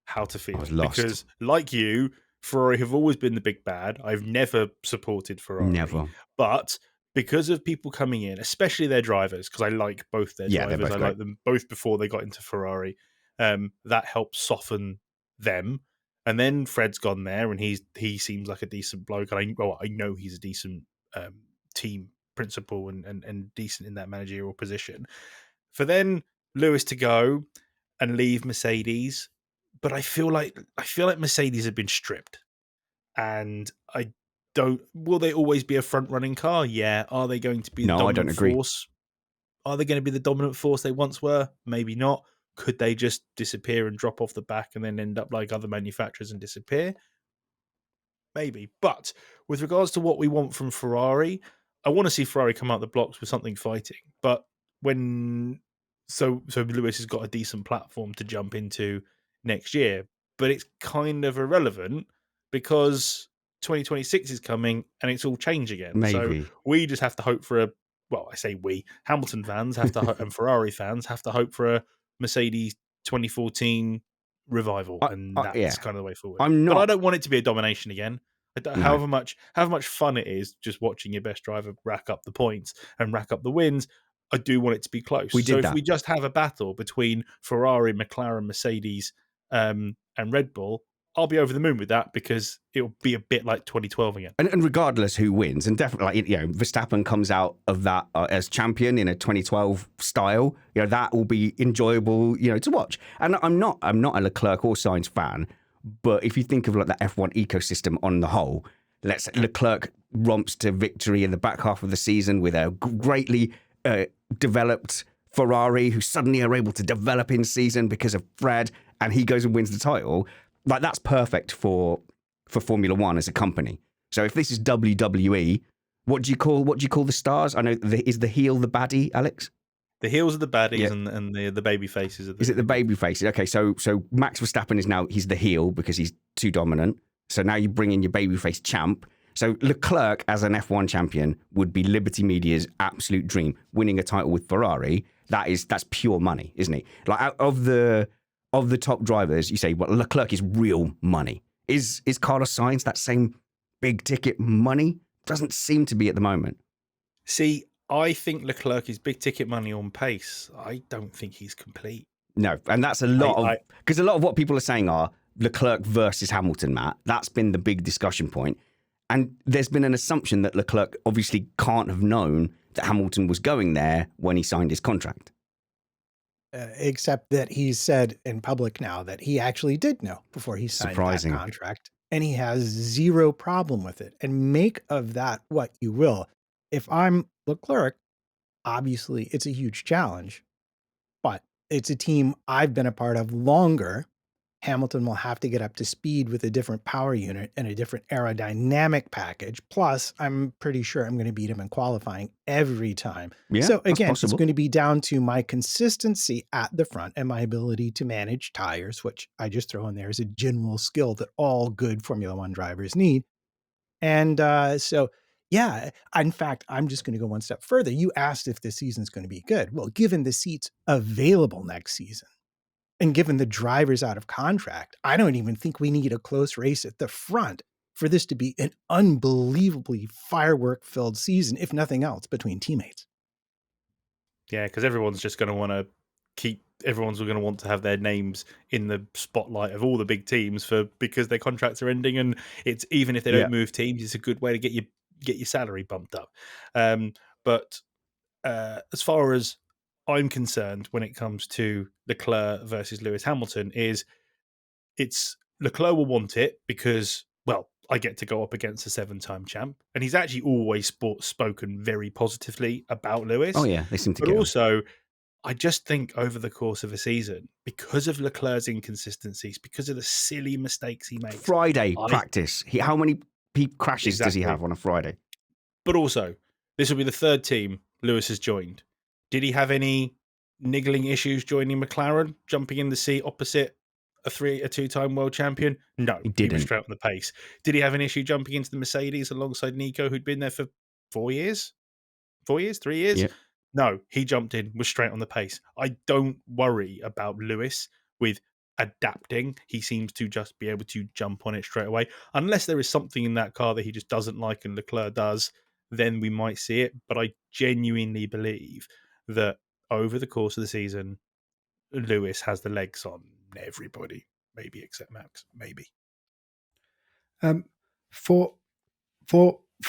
how to feel. I was lost. Because, like you, Ferrari have always been the big bad. I've never supported Ferrari. Never. But because of people coming in, especially their drivers, because I like both their drivers, both I great. like them both before they got into Ferrari, that helped soften them. And then Fred's gone there, and he seems like a decent bloke. And I know he's a decent team principal and decent in that managerial position. For then Lewis to go and leave Mercedes, but I feel like Mercedes have been stripped, and I don't. Will they always be a front running car? Yeah. Are they going to be the No, I don't dominant agree. force? Are they going to be the dominant force they once were? Maybe not. Could they just disappear and drop off the back and then end up like other manufacturers and disappear? Maybe. But with regards to what we want from Ferrari, I want to see Ferrari come out the blocks with something fighting. But when so Lewis has got a decent platform to jump into next year, but it's kind of irrelevant because 2026 is coming and it's all change again. Maybe. So we just have to hope for a I say we, Hamilton fans have to and Ferrari fans have to hope for a Mercedes 2014 revival, and that's kind of the way forward. But I don't want it to be a domination again. However much fun it is just watching your best driver rack up the points and rack up the wins, I do want it to be close. If we just have a battle between Ferrari, McLaren, Mercedes, and Red Bull, I'll be over the moon with that because it'll be a bit like 2012 again. And regardless who wins, and definitely, Verstappen comes out of that as champion in a 2012 style, that will be enjoyable, to watch. And I'm not a Leclerc or Sainz fan, but if you think of like the F1 ecosystem on the whole, Leclerc romps to victory in the back half of the season with a greatly developed Ferrari who suddenly are able to develop in season because of Fred, and he goes and wins the title. Like, that's perfect for Formula One as a company. So if this is WWE, what do you call the stars? I know is the heel the baddie, Alex? The heels are the baddies, and the baby faces. Is it the baby faces? Okay, so Max Verstappen he's the heel because he's too dominant. So now you bring in your babyface champ. So Leclerc as an F1 champion would be Liberty Media's absolute dream. Winning a title with Ferrari, that's pure money, isn't it? Like, out of the top drivers, you say, well, Leclerc is real money. Is Carlos Sainz that same big ticket money? Doesn't seem to be at the moment. See, I think Leclerc is big ticket money on pace. I don't think he's complete. No, and that's a lot because a lot of what people are saying are Leclerc versus Hamilton, Matt. That's been the big discussion point. And there's been an assumption that Leclerc obviously can't have known that Hamilton was going there when he signed his contract. Except that he's said in public now that he actually did know before he signed that contract. And he has zero problem with it. And make of that what you will. If I'm Leclerc, obviously it's a huge challenge, but it's a team I've been a part of longer. Hamilton will have to get up to speed with a different power unit and a different aerodynamic package. Plus, I'm pretty sure I'm going to beat him in qualifying every time. Yeah, so again, it's going to be down to my consistency at the front and my ability to manage tires, which I just throw in there as a general skill that all good Formula One drivers need. And yeah, in fact, I'm just going to go one step further. You asked if this season's going to be good. Well, given the seats available next season, and given the drivers out of contract, I don't even think we need a close race at the front for this to be an unbelievably firework-filled season, if nothing else, between teammates. Yeah, because everyone's just going to want to everyone's going to want to have their names in the spotlight of all the big teams because their contracts are ending, and it's even if they don't move teams, it's a good way to get your salary bumped up. But as far as I'm concerned, when it comes to Leclerc versus Lewis Hamilton, it's Leclerc will want it because, well, I get to go up against a 7-time champ, and he's actually always spoken very positively about Lewis. Oh yeah, they seem to. But also, I just think over the course of a season, because of Leclerc's inconsistencies, because of the silly mistakes he makes, Friday practice. How many crashes does he have on a Friday? But also, this will be the third team Lewis has joined. Did he have any niggling issues joining McLaren, jumping in the seat opposite a two-time world champion? No, He he didn't. was straight on the pace. Did he have an issue jumping into the Mercedes alongside Nico, who'd been there for 4 years? 4 years? 3 years? Yeah. No, he jumped in, was straight on the pace. I don't worry about Lewis with adapting. He seems to just be able to jump on it straight away. Unless there is something in that car that he just doesn't like and Leclerc does, then we might see it. But I genuinely believe that over the course of the season, Lewis has the legs on everybody, maybe except Max, maybe. For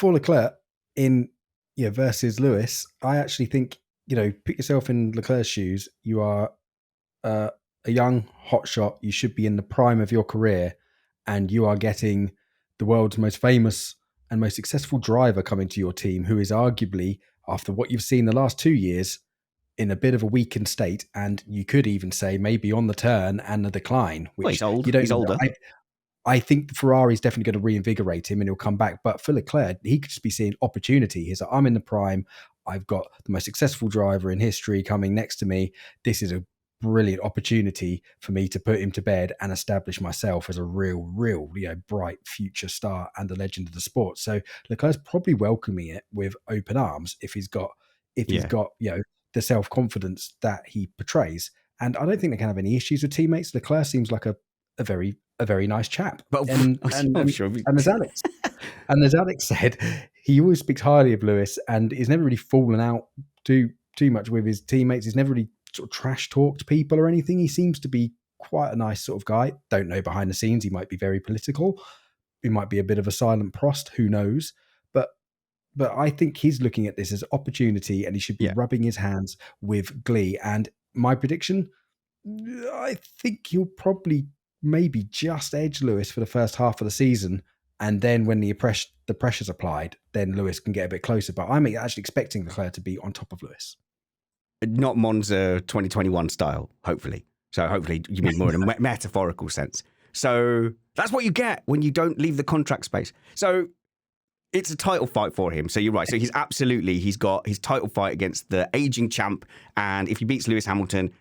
Leclerc in versus Lewis, I actually think put yourself in Leclerc's shoes. You are a young hotshot. You should be in the prime of your career, and you are getting the world's most famous and most successful driver coming to your team, who is arguably, after what you've seen the last 2 years, in a bit of a weakened state, and you could even say maybe on the turn and the decline. Which Well, he's old. You don't He's know. older. I think Ferrari's definitely going to reinvigorate him and he'll come back. But for Leclerc, he could just be seeing opportunity. He's like, I'm in the prime. I've got the most successful driver in history coming next to me. This is a brilliant opportunity for me to put him to bed and establish myself as a real, bright future star and a legend of the sport. So Leclerc's probably welcoming it with open arms if he's got the self-confidence that he portrays. And I don't think they can have any issues with teammates. Leclerc seems like a very nice chap. But And as Alex said, he always speaks highly of Lewis and he's never really fallen out too much with his teammates. He's never really sort of trash talked people or anything. He seems to be quite a nice sort of guy. Don't know behind the scenes. He might be very political. He might be a bit of a silent Prost. Who knows? But I think he's looking at this as opportunity and he should be rubbing his hands with glee. And my prediction, I think he'll probably maybe just edge Lewis for the first half of the season. And then when the pressure's applied, then Lewis can get a bit closer. But I'm actually expecting Leclerc to be on top of Lewis. Not Monza 2021 style, hopefully. So hopefully you mean more in a metaphorical sense. So that's what you get when you don't leave the contract space. So it's a title fight for him. So you're right. So he's got his title fight against the aging champ. And if he beats Lewis Hamilton,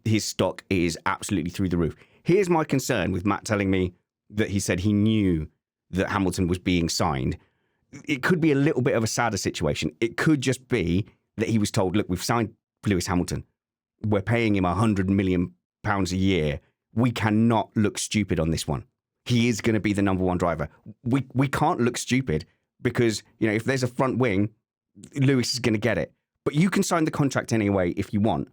his stock is absolutely through the roof. Here's my concern with Matt telling me that he said he knew that Hamilton was being signed. It could be a little bit of a sadder situation. It could just be that he was told, look, we've signed Lewis Hamilton. We're paying him £100 million a year. We cannot look stupid on this one. He is going to be the number one driver. We can't look stupid because, if there's a front wing, Lewis is going to get it. But you can sign the contract anyway if you want.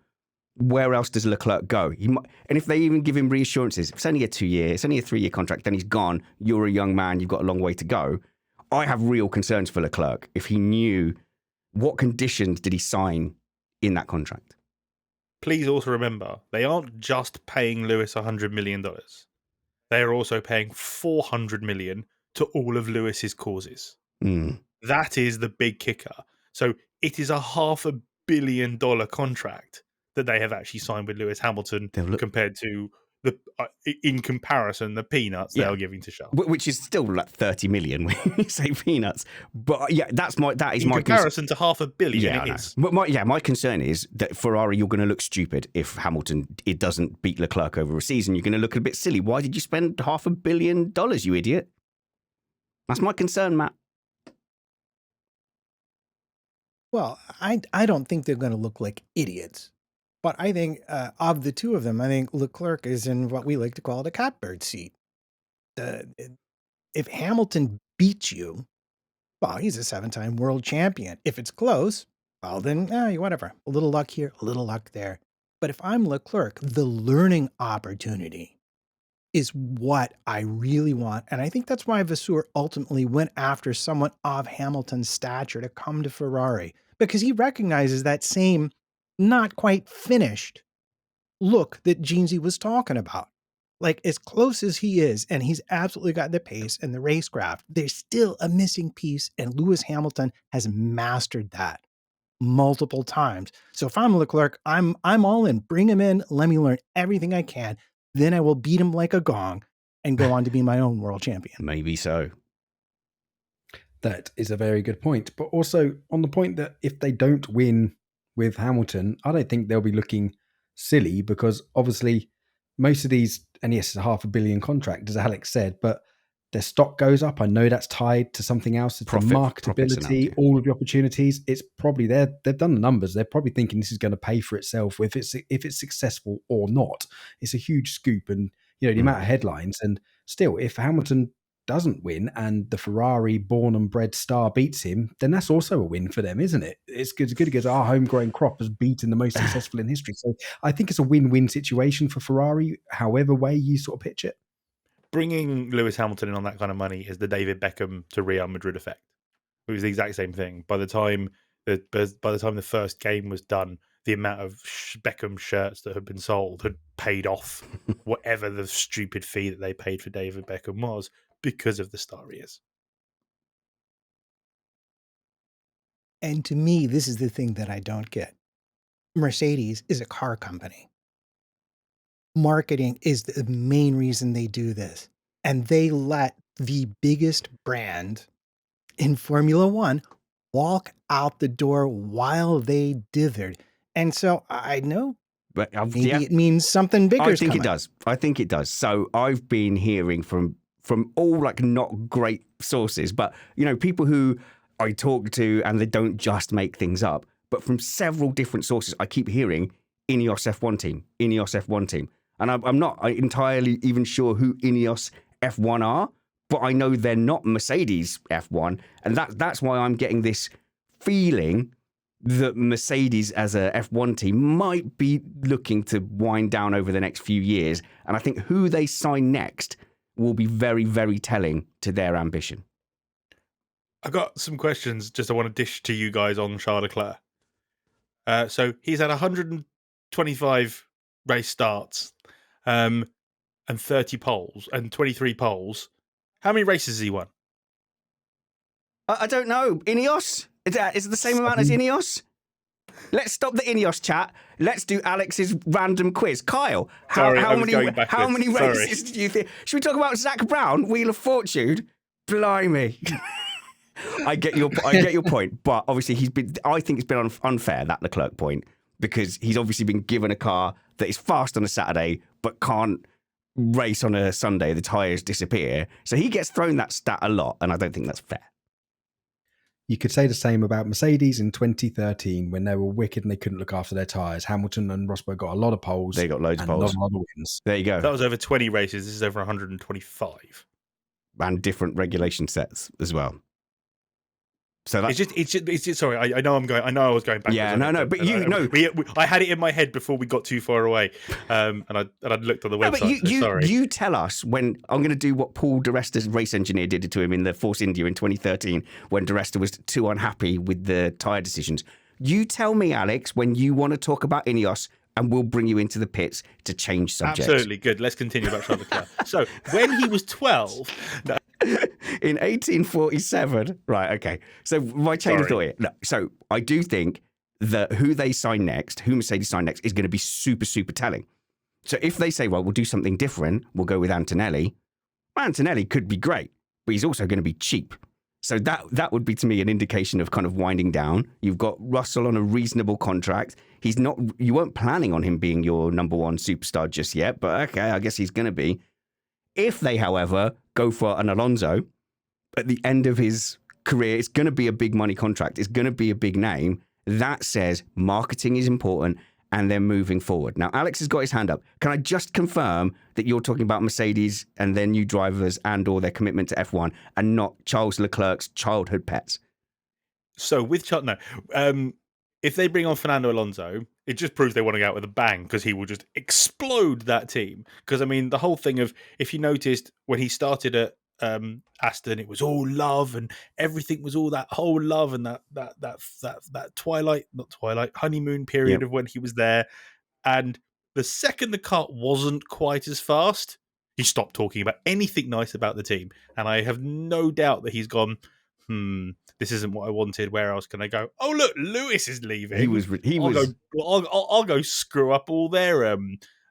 Where else does Leclerc go? And if they even give him reassurances, it's only a 2-year, it's only a 3-year contract, then he's gone. You're a young man, you've got a long way to go. I have real concerns for Leclerc. If he knew, what conditions did he sign in that contract? Please also remember, they aren't just paying Lewis $100 million. They are also paying $400 million to all of Lewis's causes. That is the big kicker. So it is a $500 million contract that they have actually signed with Lewis Hamilton compared to in comparison, the peanuts they are giving to Charles. Which is still like 30 million when you say peanuts. But that is in my comparison to $500 million. Yeah, it is. But my concern is that Ferrari, you're going to look stupid if Hamilton doesn't beat Leclerc over a season. You're going to look a bit silly. Why did you spend $500 million, you idiot? That's my concern, Matt. Well, I don't think they're going to look like idiots. But I think of the two of them, I think Leclerc is in what we like to call the catbird seat. If Hamilton beats you, well, he's a 7-time world champion. If it's close, well, then whatever. A little luck here, a little luck there. But if I'm Leclerc, the learning opportunity is what I really want. And I think that's why Vasseur ultimately went after someone of Hamilton's stature to come to Ferrari, because he recognizes that same not quite finished look that Jeansy was talking about. Like, as close as he is, and he's absolutely got the pace and the racecraft, there's still a missing piece, and Lewis Hamilton has mastered that multiple times. So if I'm Leclerc, I'm all in. Bring him in. Let me learn everything I can. Then I will beat him like a gong and go on to be my own world champion. Maybe so. That is a very good point. But also on the point that if they don't win with Hamilton, I don't think they'll be looking silly because obviously most of these, and yes, it's a $500 million contract, as Alex said, but their stock goes up. I know that's tied to something else. It's Profits the announced, marketability, yeah. all of the opportunities. It's probably they've done the numbers. They're probably thinking this is going to pay for itself if it's successful or not. It's a huge scoop, and the amount of headlines. And still, if Hamilton doesn't win and the Ferrari born and bred star beats him, then that's also a win for them, isn't it? It's good because our homegrown crop has beaten the most successful in history. So I think it's a win-win situation for Ferrari, however way you sort of pitch it. Bringing Lewis Hamilton in on that kind of money is the David Beckham to Real Madrid effect. It was the exact same thing. By the time the first game was done, the amount of Beckham shirts that had been sold had paid off whatever the stupid fee that they paid for David Beckham was because of the star he is. And to me, this is the thing that I don't get. Mercedes is a car company. Marketing is the main reason they do this. And they let the biggest brand in Formula One walk out the door while they dithered. And so I know But maybe it means something bigger. I think it does. I think it does. So I've been hearing from all like not great sources, but people who I talk to, and they don't just make things up, but from several different sources, I keep hearing Ineos F1 team, Ineos F1 team. And I'm not entirely even sure who Ineos F1 are, but I know they're not Mercedes F1. And that's why I'm getting this feeling that Mercedes as a F1 team might be looking to wind down over the next few years. And I think who they sign next will be very, very telling to their ambition. I've got some questions I want to dish to you guys on Charles Leclerc. So he's had 125 race starts and 30 poles and 23 poles. How many races has he won? I don't know. Ineos? Is it the same amount as Ineos? Let's stop the Ineos chat. Let's do Alex's random quiz. Kyle, how many races do you think? Should we talk about Zach Brown, Wheel of Fortune? Blimey. I get your point, but obviously I think it's been unfair, that Leclerc point, because he's obviously been given a car that is fast on a Saturday but can't race on a Sunday. The tyres disappear. So he gets thrown that stat a lot, and I don't think that's fair. You could say the same about Mercedes in 2013 when they were wicked and they couldn't look after their tyres. Hamilton and Rosberg got a lot of poles. They got loads of poles. A lot of wins. There you go. That was over 20 races. This is over 125. And different regulation sets as well. So that's it's just sorry. I know I was going back. Yeah, no. But I had it in my head before we got too far away, and I'd looked on the website. But you tell us when I'm going to do what Paul di Resta's race engineer did to him in the Force India in 2013 when di Resta was too unhappy with the tyre decisions. You tell me, Alex, when you want to talk about Ineos, and we'll bring you into the pits to change subjects. Absolutely, good. Let's continue about Charles Leclerc. So when he was 12. No. In 1847, right? Okay. So my chain of thought here. No, so I do think that who Mercedes sign next, is going to be super, super telling. So if they say, well, we'll do something different, we'll go with Antonelli. Well, Antonelli could be great, but he's also going to be cheap. So that would be to me an indication of kind of winding down. You've got Russell on a reasonable contract. You weren't planning on him being your number one superstar just yet, but okay, I guess he's going to be. If they, however, go for an Alonso at the end of his career, it's going to be a big money contract. It's going to be a big name. That says marketing is important and they're moving forward. Now, Alex has got his hand up. Can I just confirm that you're talking about Mercedes and their new drivers and or their commitment to F1 and not Charles Leclerc's childhood pets? So with if they bring on Fernando Alonso, it just proves they want to go out with a bang because he will just explode that team. Because, I mean, the whole thing of, if you noticed, when he started at Aston, it was all love and everything was all that whole love and that honeymoon period of when he was there. And the second the car wasn't quite as fast, he stopped talking about anything nice about the team. And I have no doubt that he's gone, this isn't what I wanted. Where else can I go? Oh, look, Lewis is leaving. I'll go screw up all their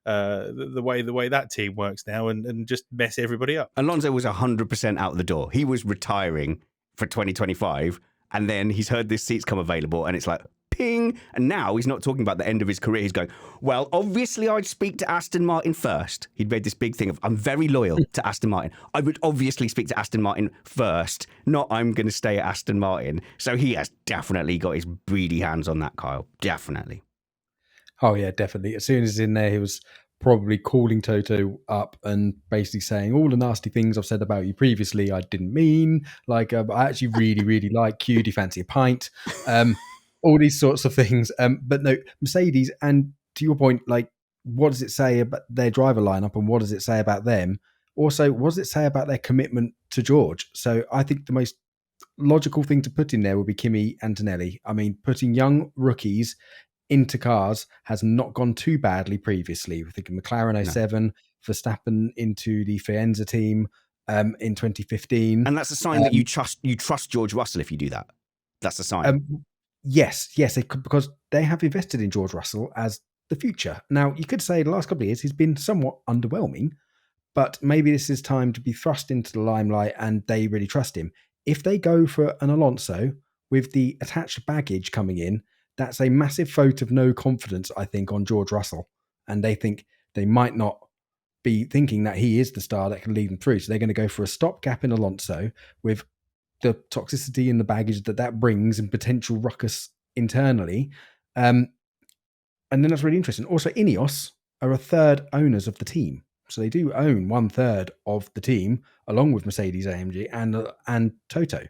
the way that team works now and just mess everybody up. Alonso was 100% out the door. He was retiring for 2025, and then he's heard this seat's come available, and it's like ping. And now he's not talking about the end of his career. He's going, well, obviously I'd speak to Aston Martin first. He'd made this big thing of, I'm very loyal to Aston Martin. I would obviously speak to Aston Martin first, not I'm going to stay at Aston Martin. So he has definitely got his greedy hands on that, Kyle. Definitely. Oh, yeah, definitely. As soon as he's in there, he was probably calling Toto up and basically saying all the nasty things I've said about you previously, I didn't mean. Like, I actually really, really like you. Do you fancy a pint? All these sorts of things. But no, Mercedes, and to your point, like, what does it say about their driver lineup and what does it say about them? Also, what does it say about their commitment to George? So I think the most logical thing to put in there would be Kimi Antonelli. I mean, putting young rookies into cars has not gone too badly previously. We're thinking McLaren 07, Verstappen into the Faenza team in 2015. And that's a sign that you trust George Russell if you do that. That's a sign. Yes, they could, because they have invested in George Russell as the future. Now, you could say the last couple of years he's been somewhat underwhelming, but maybe this is time to be thrust into the limelight and they really trust him. If they go for an Alonso with the attached baggage coming in, that's a massive vote of no confidence, I think, on George Russell. And they think they might not be thinking that he is the star that can lead them through. So they're going to go for a stopgap in Alonso with the toxicity and the baggage that brings and potential ruckus internally. And then that's really interesting. Also, Ineos are a third owners of the team. So they do own 1/3 of the team, along with Mercedes AMG and Toto.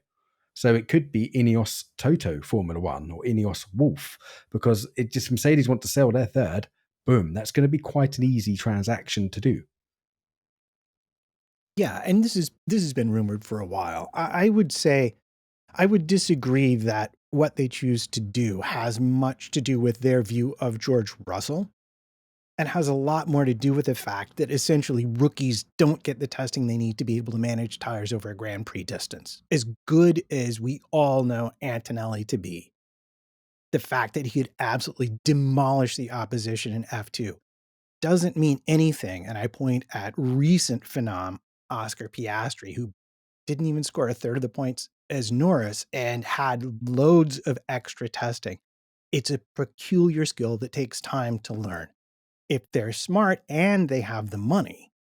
So it could be Ineos Toto Formula One or Ineos Wolf, because it just Mercedes want to sell their third. Boom, that's going to be quite an easy transaction to do. Yeah, and this has been rumored for a while. I would say, I would disagree that what they choose to do has much to do with their view of George Russell, and has a lot more to do with the fact that essentially rookies don't get the testing they need to be able to manage tires over a Grand Prix distance. As good as we all know Antonelli to be, the fact that he could absolutely demolish the opposition in F2 doesn't mean anything. And I point at recent phenom Oscar Piastri, who didn't even score 1/3 of the points as Norris and had loads of extra testing. It's a peculiar skill that takes time to learn. If they're smart and they have the money,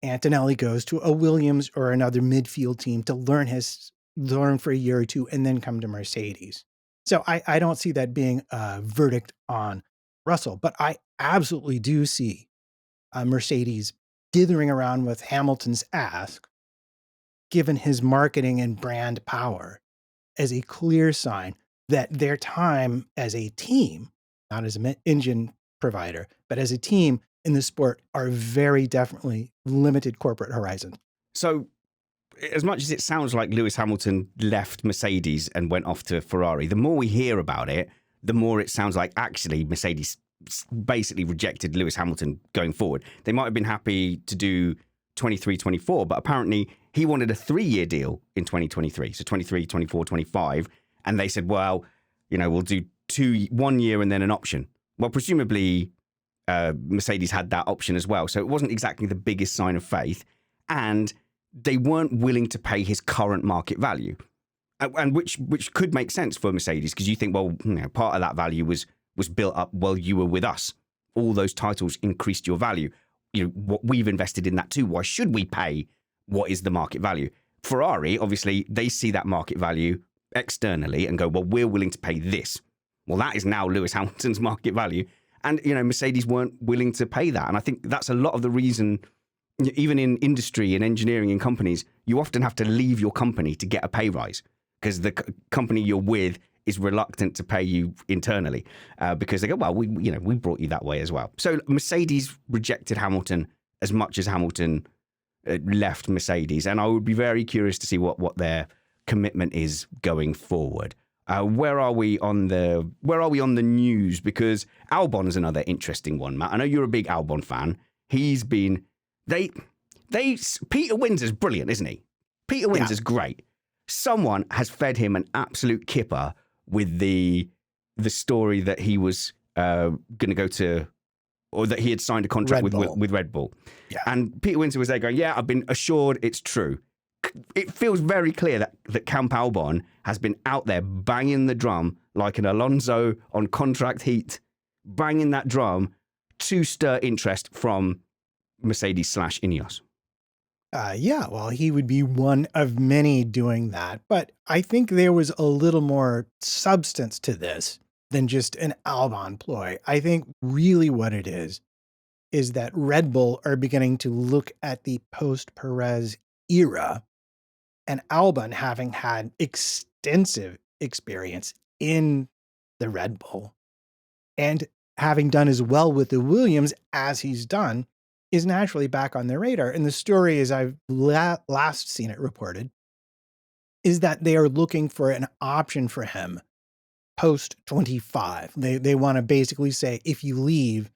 Antonelli goes to a Williams or another midfield team to learn for a year or two and then come to Mercedes. So I don't see that being a verdict on Russell, but I absolutely do see Mercedes dithering around with Hamilton's ass, given his marketing and brand power, as a clear sign that their time as a team, not as an engine provider, but as a team in the sport, are very definitely limited corporate horizons. So, as much as it sounds like Lewis Hamilton left Mercedes and went off to Ferrari, the more we hear about it, the more it sounds like actually Mercedes basically rejected Lewis Hamilton going forward. They might have been happy to do 23, 24, but apparently he wanted a 3-year deal in 2023. So 23, 24, 25. And they said, well, we'll do 1 year and then an option. Well, presumably Mercedes had that option as well. So it wasn't exactly the biggest sign of faith. And they weren't willing to pay his current market value. And which could make sense for Mercedes, because you think, well, part of that value was built up while you were with us. All those titles increased your value. What we've invested in that too. Why should we pay what is the market value? Ferrari, obviously, they see that market value externally and go, well, we're willing to pay this. Well, that is now Lewis Hamilton's market value. And, Mercedes weren't willing to pay that. And I think that's a lot of the reason, even in industry and engineering and companies, you often have to leave your company to get a pay rise because the company you're with is reluctant to pay you internally because they go, well, we brought you that way as well. So Mercedes rejected Hamilton as much as Hamilton left Mercedes. And I would be very curious to see what their commitment is going forward. Where are we on the news? Because Albon is another interesting one, Matt. I know you're a big Albon fan. He's been Peter Windsor's brilliant, isn't he? Peter Windsor's great. Someone has fed him an absolute kipper with the story that he was going to go to, or that he had signed a contract with Red Bull. Yeah. And Peter Windsor was there going, yeah, I've been assured it's true. it feels very clear that Camp Albon has been out there banging the drum like an Alonso on contract heat, banging that drum to stir interest from Mercedes/Ineos. Yeah, well, he would be one of many doing that. But I think there was a little more substance to this than just an Albon ploy. I think really what it is that Red Bull are beginning to look at the post-Perez era, and Albon having had extensive experience in the Red Bull and having done as well with the Williams as he's done, is naturally back on their radar. And the story, as I've last seen it reported, is that they are looking for an option for him post 25. They want to basically say, if you leave,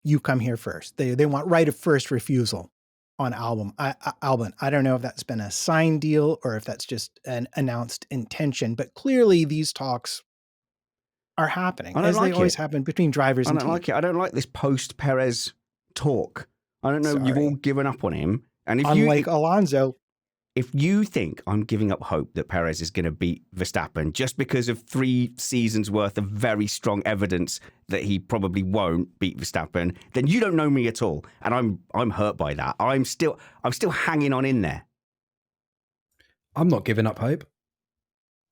you come here first. They want right of first refusal on Albon. I don't know if that's been a signed deal or if that's just an announced intention, but clearly these talks are happening, as they always happen between drivers and teams. I don't like it. I don't like this post-Perez talk. I don't know. You've all given up on him. And if unlike Alonso, if you think I'm giving up hope that Perez is going to beat Verstappen just because of 3 seasons worth of very strong evidence that he probably won't beat Verstappen, then you don't know me at all. And I'm hurt by that. I'm still hanging on in there. I'm not giving up hope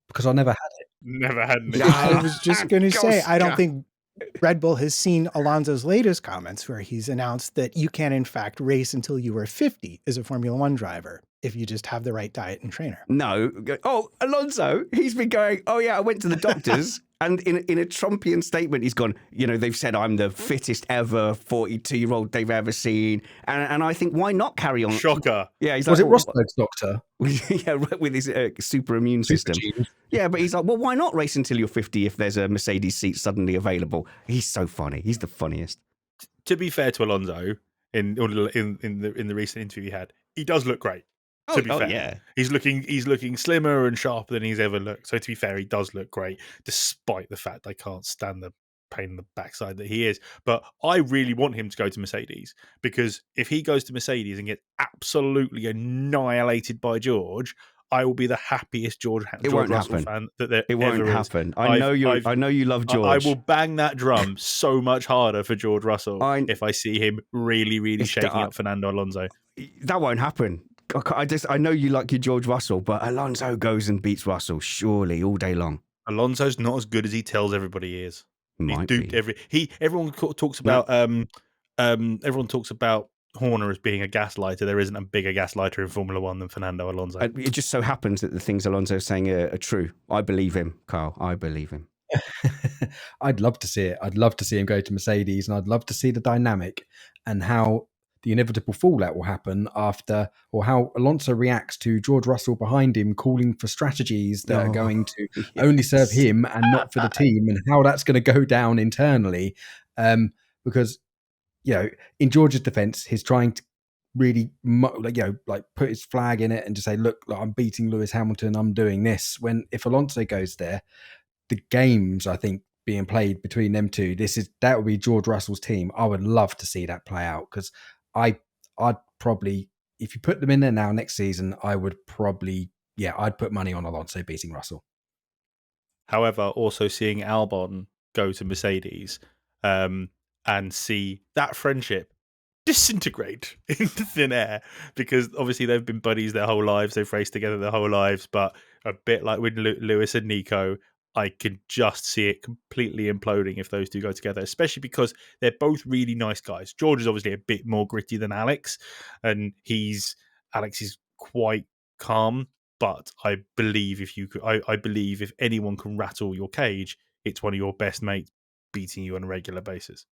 because I never had it. Never had it. I was just going to say, I don't think Red Bull has seen Alonso's latest comments where he's announced that you can, in fact, race until you are 50 as a Formula One driver if you just have the right diet and trainer. No. Oh, Alonso, he's been going, oh, yeah, I went to the doctors. And in a Trumpian statement, he's gone, they've said I'm the fittest ever 42-year-old they've ever seen. And I think, why not carry on? Shocker. Yeah, he's Was like, it Rosberg's doctor? Yeah, with his super immune system. Yeah, but he's like, well, why not race until you're 50 if there's a Mercedes seat suddenly available? He's so funny. He's the funniest. To be fair to Alonso, in the recent interview he had, he does look great. To be fair, yeah. He's looking slimmer and sharper than he's ever looked. So to be fair, he does look great, despite the fact I can't stand the pain in the backside that he is. But I really want him to go to Mercedes, because if he goes to Mercedes and gets absolutely annihilated by George, I will be the happiest George Russell fan that there It won't ever happen. is. I know you love George. I will bang that drum so much harder for George Russell if I see him really, really shaking up Fernando Alonso. That won't happen. I know you like your George Russell, but Alonso goes and beats Russell, surely, all day long. Alonso's not as good as he tells everybody he is. Might He's duped be. Everyone talks about everyone talks about Horner as being a gaslighter. There isn't a bigger gaslighter in Formula One than Fernando Alonso. It just so happens that the things Alonso's saying are true. I believe him, Carl. I believe him. I'd love to see it. I'd love to see him go to Mercedes, and I'd love to see the dynamic and how the inevitable fallout will happen after, or how Alonso reacts to George Russell behind him calling for strategies that are going to only serve him and not for the team, and how that's going to go down internally. Because, in George's defense, he's trying to really put his flag in it and just say, look, I'm beating Lewis Hamilton, I'm doing this. When if Alonso goes there, the games, I think, being played between them two, that would be George Russell's team. I would love to see that play out, because I'd probably, if you put them in there now next season, I would probably, I'd put money on Alonso beating Russell. However, also seeing Albon go to Mercedes and see that friendship disintegrate into thin air, because obviously they've been buddies their whole lives, they've raced together their whole lives, but a bit like with Lewis and Nico, I can just see it completely imploding if those two go together, especially because they're both really nice guys. George is obviously a bit more gritty than Alex, and Alex is quite calm, but I believe if anyone can rattle your cage, it's one of your best mates beating you on a regular basis.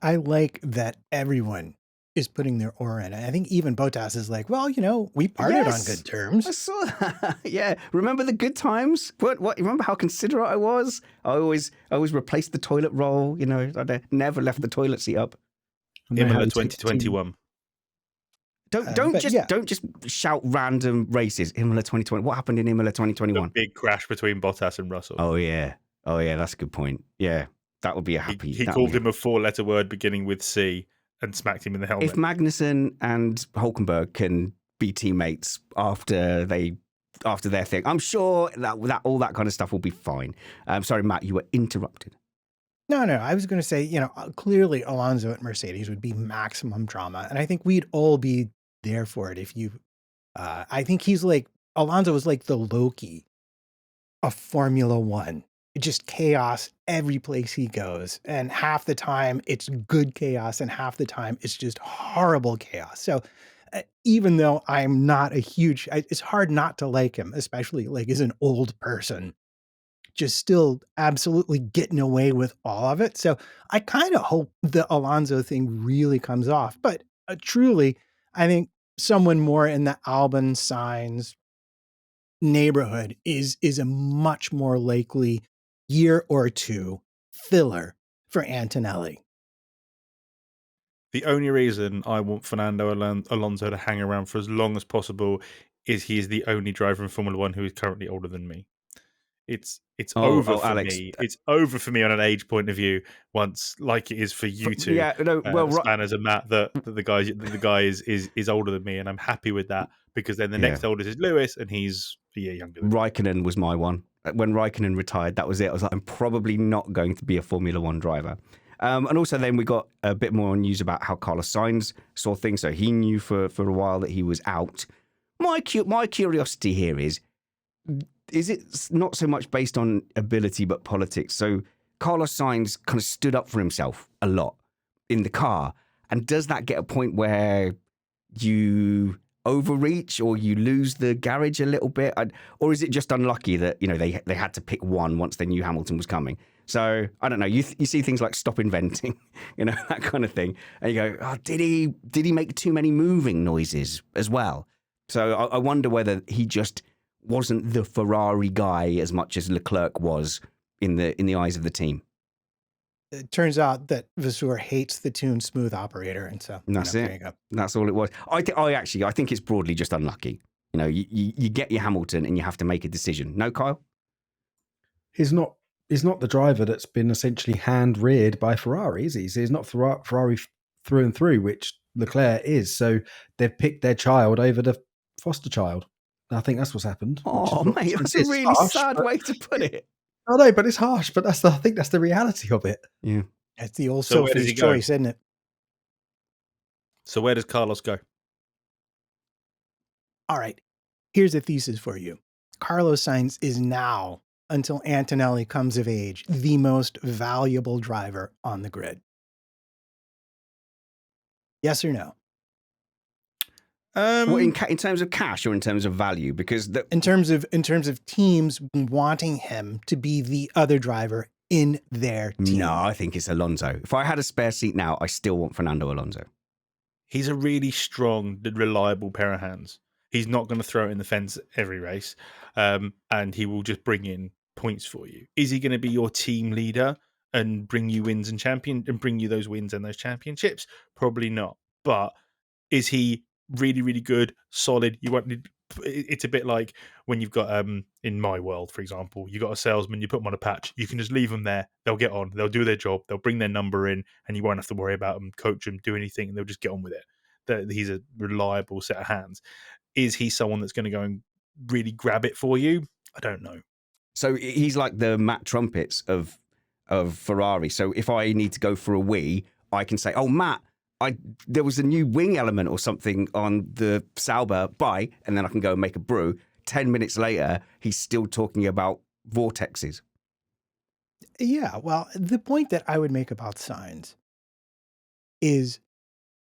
I like that everyone is putting their aura in it. I think even Bottas is like, well, we parted on good terms. I saw that. Yeah. Remember the good times? What? Remember how considerate I was? I always replaced the toilet roll. I never left the toilet seat up. Imola 2021. Don't just shout random races. Imola 2020. What happened in Imola 2021? The big crash between Bottas and Russell. Oh yeah. That's a good point. Yeah. That would be a happy. He called him a 4-letter word beginning with C, and smacked him in the helmet. If Magnussen and Hulkenberg can be teammates after their thing, I'm sure that all that kind of stuff will be fine. Sorry, Matt, you were interrupted. No, I was going to say, clearly Alonso at Mercedes would be maximum drama. And I think we'd all be there for it if you, I think Alonso was like the Loki of Formula One. Just chaos every place he goes. And half the time it's good chaos and half the time it's just horrible chaos. So even though I'm not it's hard not to like him, especially like as an old person. Just still absolutely getting away with all of it. So I kind of hope the Alonso thing really comes off. But truly, I think someone more in the Albon Sainz neighborhood is a much more likely year or two filler for Antonelli. The only reason I want Fernando Alonso to hang around for as long as possible is he is the only driver in Formula One who is currently older than me. It's over for Alex. me. It's over for me on an age point of view. Once, like it is for you two, Spanners and Matt, that the guy is older than me, and I'm happy with that because then the next oldest is Lewis, and he's a year younger than Raikkonen was my one. When Raikkonen retired, that was it. I was like, I'm probably not going to be a Formula One driver. And also then we got a bit more news about how Carlos Sainz saw things. So he knew for a while that he was out. My curiosity here is it not so much based on ability but politics? So Carlos Sainz kind of stood up for himself a lot in the car. And does that get a point where you overreach or you lose the garage a little bit? Or is it just unlucky that, they had to pick one once they knew Hamilton was coming? So I don't know. You see things like stop inventing, that kind of thing. And you go, oh, did he make too many moving noises as well? So I wonder whether he just wasn't the Ferrari guy as much as Leclerc was in the eyes of the team. It turns out that Vasseur hates the tune smooth operator, and so that's there it. you go. That's all it was. I think it's broadly just unlucky. You get your Hamilton and you have to make a decision. No, Kyle? He's not the driver that's been essentially hand-reared by Ferrari, is he? He's not Ferrari through and through, which Leclerc is. So they've picked their child over the foster child. I think that's what's happened. Oh, mate, that's a really sad way to put it. I know, but it's harsh. But I think that's the reality of it. Yeah, it's the old Sophie's choice, isn't it? So where does Carlos go? All right, here's a thesis for you. Carlos Sainz is now, until Antonelli comes of age, the most valuable driver on the grid. Yes or no? Well, in terms of cash or in terms of value? Because in terms of teams wanting him to be the other driver in their team. No, I think it's Alonso. If I had a spare seat now, I still want Fernando Alonso. He's a really strong, reliable pair of hands. He's not going to throw it in the fence every race, and he will just bring in points for you. Is he going to be your team leader and bring you wins and bring you those wins and those championships? Probably not. But is he really, really good, solid? It's a bit like when you've got in my world, for example, you got a salesman, you put them on a patch, you can just leave them there, they'll get on, they'll do their job, they'll bring their number in, and you won't have to worry about them, coach them, do anything, and they'll just get on with it. He's a reliable set of hands. Is he someone that's going to go and really grab it for you? I don't know. So he's like the Matt Trumpets of Ferrari. So if I need to go for a wee, I can say, oh, Matt, there was a new wing element or something on the Sauber, buy, and then I can go and make a brew. 10 minutes later, he's still talking about vortexes. Yeah, well, the point that I would make about Sainz is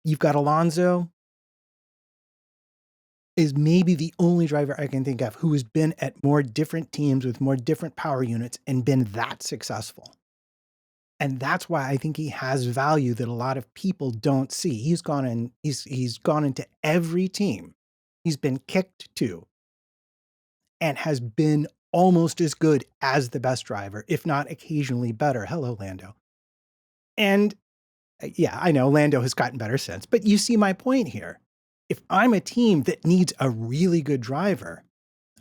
you've got Alonso is maybe the only driver I can think of who has been at more different teams with more different power units and been that successful. And that's why I think he has value that a lot of people don't see. He's gone into every team he's been kicked to and has been almost as good as the best driver, if not occasionally better. Hello, Lando. And yeah, I know Lando has gotten better since, but you see my point here. If I'm a team that needs a really good driver,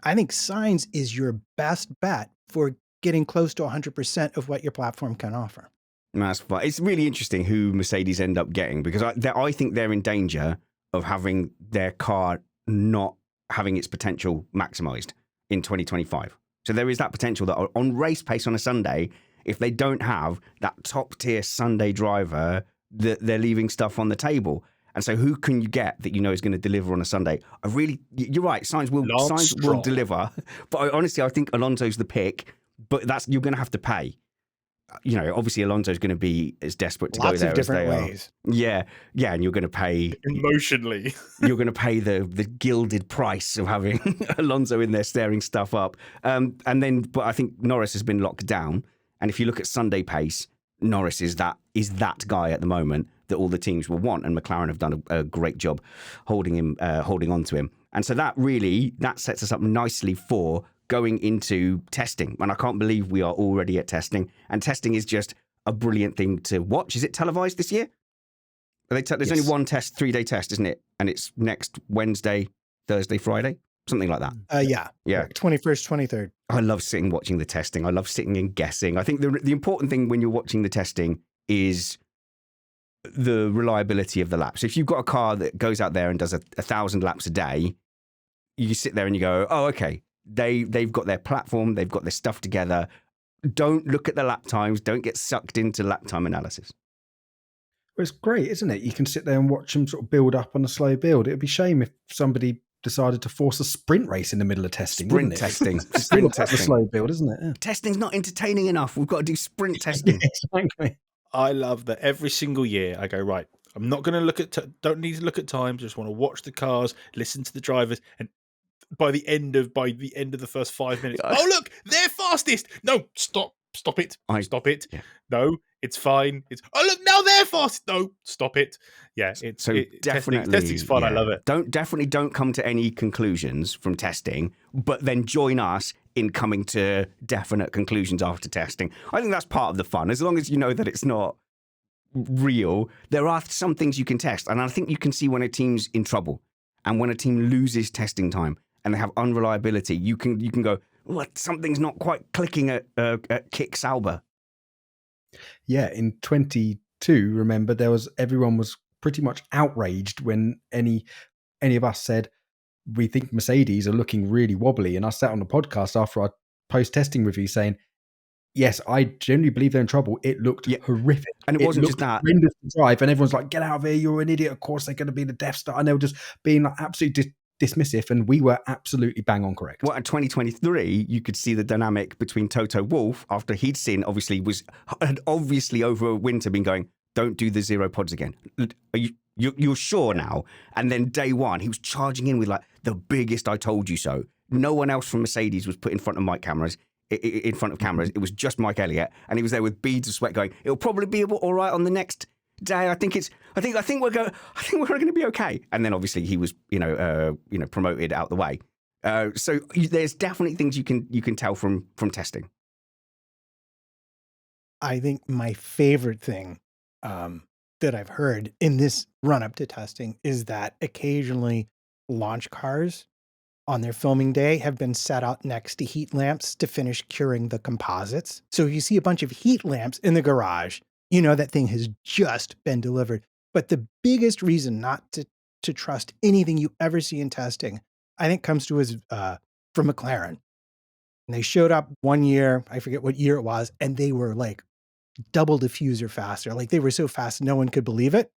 I think Sainz is your best bet for getting close to 100% of what your platform can offer. That's fine. It's really interesting who Mercedes end up getting, because I think they're in danger of having their car not having its potential maximised in 2025. So there is that potential that on race pace on a Sunday, if they don't have that top tier Sunday driver, they're leaving stuff on the table. And so who can you get that you know is going to deliver on a Sunday? You're right. Sainz will deliver, but honestly, I think Alonso's the pick. But you're going to have to pay. You know, obviously Alonso's going to be as desperate to go there as they ways. are. Yeah, and you're going to pay emotionally. You're going to pay the gilded price of having Alonso in there stirring stuff up. But I think Norris has been locked down. And if you look at Sunday pace, Norris is that guy at the moment that all the teams will want, and McLaren have done a great job holding on to him. And so that sets us up nicely for going into testing. And I can't believe we are already at testing. And testing is just a brilliant thing to watch. Is it televised this year? There's only one test, 3-day test, isn't it? And it's next Wednesday, Thursday, Friday, something like that. Yeah. 21st, 23rd. I love watching the testing. I love sitting and guessing. I think the important thing when you're watching the testing is the reliability of the laps. If you've got a car that goes out there and does 1,000 laps a day, you sit there and you go, oh, okay. They've got their platform, they've got their stuff together. Don't look at the lap times, don't get sucked into lap time analysis. Well, it's great, isn't it? You can sit there and watch them sort of build up on a slow build. It would be a shame if somebody decided to force a sprint race in the middle of testing. Sprint testing. Sprint testing. A slow build, isn't it? Yeah. Testing's not entertaining enough. We've got to do sprint testing. Exactly. I love that every single year I go, right, I'm not going to look at, don't need to look at time. Just want to watch the cars, listen to the drivers, and by the end of the first 5 minutes, oh look, they're fastest. No, stop it. Stop it. Yeah. No, it's fine. It's look, now they're fast. No, stop it. Yeah, definitely testing's fun. Yeah. I love it. Don't come to any conclusions from testing, but then join us in coming to definite conclusions after testing. I think that's part of the fun. As long as you know that it's not real, there are some things you can test, and I think you can see when a team's in trouble and when a team loses testing time and they have unreliability. You can go, what? Something's not quite clicking at Kick Sauber. Yeah, in 22, remember, everyone was pretty much outraged when any of us said, we think Mercedes are looking really wobbly. And I sat on the podcast after our post-testing review saying, yes, I genuinely believe they're in trouble. It looked horrific. And it wasn't just that. Horrendous to drive, and everyone's like, get out of here, you're an idiot. Of course they're going to be the Death Star. And they were just being like absolutely dismissive, and we were absolutely bang on correct. Well, in 2023, you could see the dynamic between Toto Wolff after he'd seen, had obviously over winter been going, don't do the 0 pods again. You're sure now? And then day one, he was charging in with like the biggest I told you so. No one else from Mercedes was put in front of cameras. It was just Mike Elliott, and he was there with beads of sweat going, it'll probably be all right on the next day. I think we're going to be okay. And then obviously he was promoted out the way. So there's definitely things you can tell from testing. I think my favorite thing that I've heard in this run up to testing is that occasionally launch cars on their filming day have been set out next to heat lamps to finish curing the composites. So you see a bunch of heat lamps in the garage, you know that thing has just been delivered. But the biggest reason not to trust anything you ever see in testing, I think, comes to us from McLaren. And they showed up one year, I forget what year it was, and they were like double diffuser faster. Like they were so fast, no one could believe it.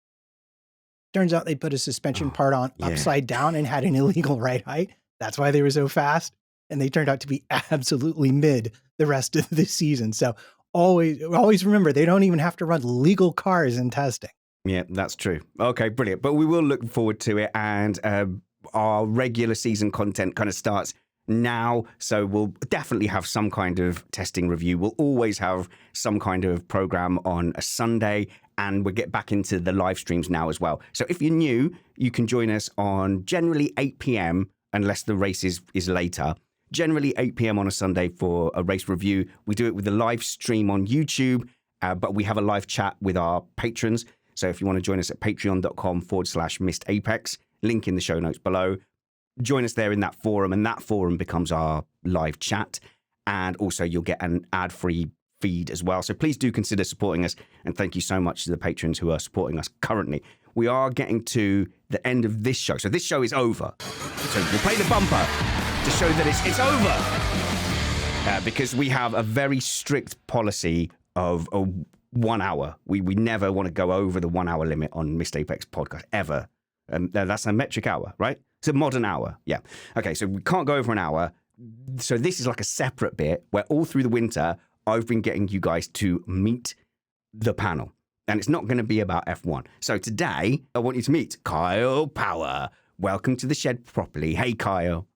Turns out they put a suspension part on upside down and had an illegal ride height. That's why they were so fast. And they turned out to be absolutely mid the rest of the season. So always remember, they don't even have to run legal cars in testing. Yeah, that's true. Okay, brilliant. But we will look forward to it. And our regular season content kind of starts now. So we'll definitely have some kind of testing review. We'll always have some kind of program on a Sunday. And we'll get back into the live streams now as well. So if you're new, you can join us on generally 8 p.m. unless the race is later. Generally 8 p.m. on a Sunday for a race review. We do it with a live stream on YouTube, but we have a live chat with our patrons. So if you want to join us at patreon.com/missedapex, link in the show notes below. Join us there in that forum, and that forum becomes our live chat. And also you'll get an ad-free feed as well. So please do consider supporting us. And thank you so much to the patrons who are supporting us currently. We are getting to the end of this show. So this show is over. So we'll play the bumper to show that it's over. Because we have a very strict policy of 1 hour. We never want to go over the 1 hour limit on Missed Apex podcast, ever. That's a metric hour, right? It's a modern hour. Yeah. Okay, so we can't go over an hour. So this is like a separate bit where all through the winter, I've been getting you guys to meet the panel. And it's not going to be about F1. So today, I want you to meet Kyle Power. Welcome to the shed properly. Hey, Kyle.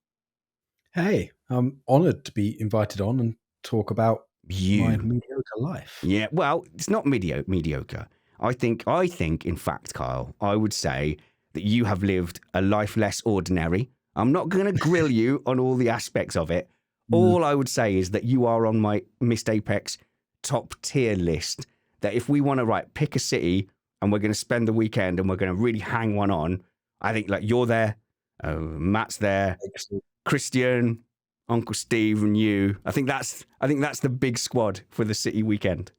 Hey, I'm honoured to be invited on and talk about my mediocre life. Yeah, well, it's not mediocre. I think, in fact, Kyle, I would say that you have lived a life less ordinary. I'm not going to grill you on all the aspects of it. All I would say is that you are on my Missed Apex top tier list. That if we want to pick a city and we're going to spend the weekend and we're going to really hang one on, I think like you're there, Matt's there, Christian, Uncle Steve, and you. I think that's the big squad for the city weekend.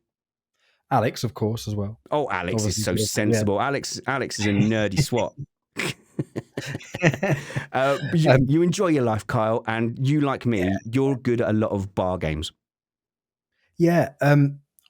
Alex, of course, as well. Oh, Alex is so sensible. Yeah. Alex is a nerdy swat. You enjoy your life, Kyle, and you, like me, you're good at a lot of bar games. Yeah.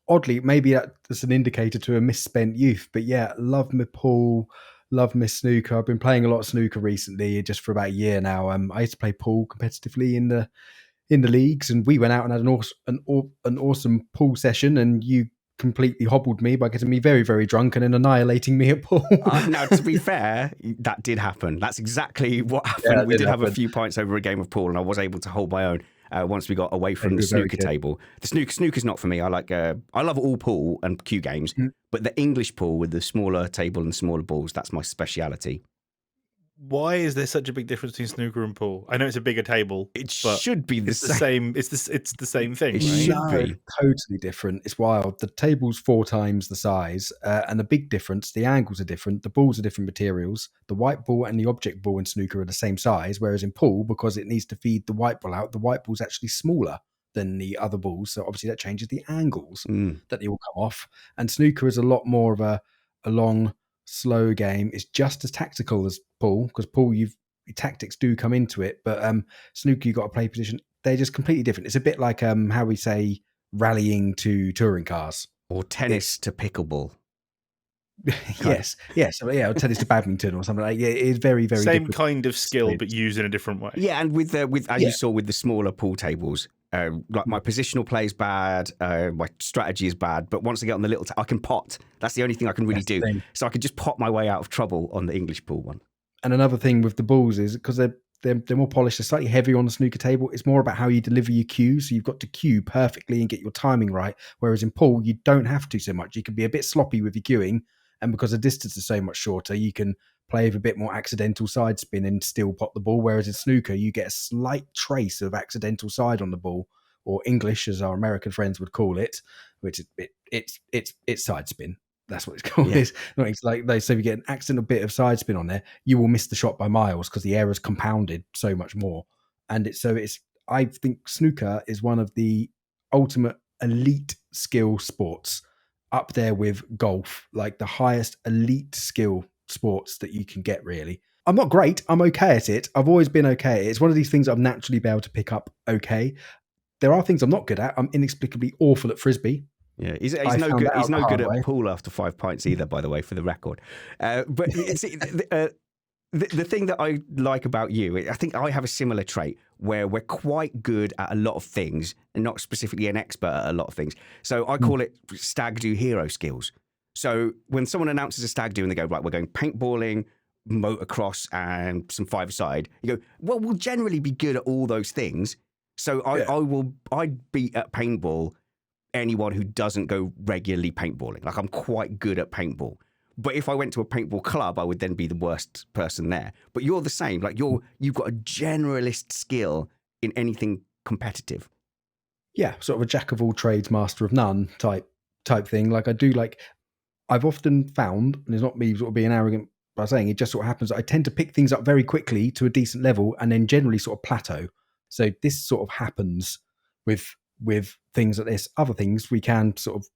Oddly, maybe that's an indicator to a misspent youth, but yeah, love my pool, love my snooker. I've been playing a lot of snooker recently, just for about a year now. I used to play pool competitively in the leagues, and we went out and had an awesome pool session, and you completely hobbled me by getting me very, very drunk and then annihilating me at pool. Now, to be fair, that did happen. That's exactly what happened. Yeah, we did have a few pints over a game of pool, and I was able to hold my own once we got away from the snooker table. The snooker's not for me. I love all pool and cue games, but the English pool with the smaller table and smaller balls, that's my speciality. Why is there such a big difference between snooker and pool? I know it's a bigger table. It should be the same. It's the same thing. It should be totally different. It's wild. The table's 4 times the size, and the big difference: the angles are different, the balls are different materials. The white ball and the object ball in snooker are the same size, whereas in pool, because it needs to feed the white ball out, the white ball's actually smaller than the other balls. So obviously that changes the angles that they all come off. And snooker is a lot more of a long, slow game. It's just as tactical as pool, because pool your tactics do come into it, but snooker, you've got to play position. They're just completely different. It's a bit like how we say rallying to touring cars, or tennis to pickleball. yes, or tennis to badminton or something like that. Yeah, it's very, very same kind of skill, but used in a different way. Yeah, and with you saw with the smaller pool tables, like my positional play is bad, my strategy is bad, but once I get on the little, I can pot. That's the only thing I can really do. So I can just pot my way out of trouble on the English pool one. And another thing with the balls is because they're more polished, they're slightly heavier on the snooker table. It's more about how you deliver your cues. So you've got to cue perfectly and get your timing right. Whereas in pool, you don't have to so much. You can be a bit sloppy with your cueing. And because the distance is so much shorter, you can play with a bit more accidental side spin and still pot the ball. Whereas in snooker, you get a slight trace of accidental side on the ball, or English, as our American friends would call it, which it's side spin. That's what it's called. Yeah. It's like so if you get an accidental bit of side spin on there, you will miss the shot by miles because the error is compounded so much more. And I think snooker is one of the ultimate elite skill sports, up there with golf, like the highest elite skill sports that you can get, really. I'm not great. I'm okay at it. I've always been okay. It's one of these things I've naturally been able to pick up okay. There are things I'm not good at. I'm inexplicably awful at Frisbee. Yeah, he's no good. He's no good at pool after 5 pints either, by the way, for the record. But the thing that I like about you, I think I have a similar trait where we're quite good at a lot of things and not specifically an expert at a lot of things. So I call it stag do hero skills. So when someone announces a stag do and they go, right, we're going paintballing, motocross and some five-a-side, you go, well, we'll generally be good at all those things. So I'd beat at paintball anyone who doesn't go regularly paintballing. Like I'm quite good at paintball. But if I went to a paintball club, I would then be the worst person there. But you're the same. Like you've got a generalist skill in anything competitive. Yeah, sort of a jack of all trades, master of none type thing. Like I've often found, and it's not me sort of being arrogant by saying it, just sort of happens, I tend to pick things up very quickly to a decent level and then generally sort of plateau. So this sort of happens with with things like this, other things we can sort of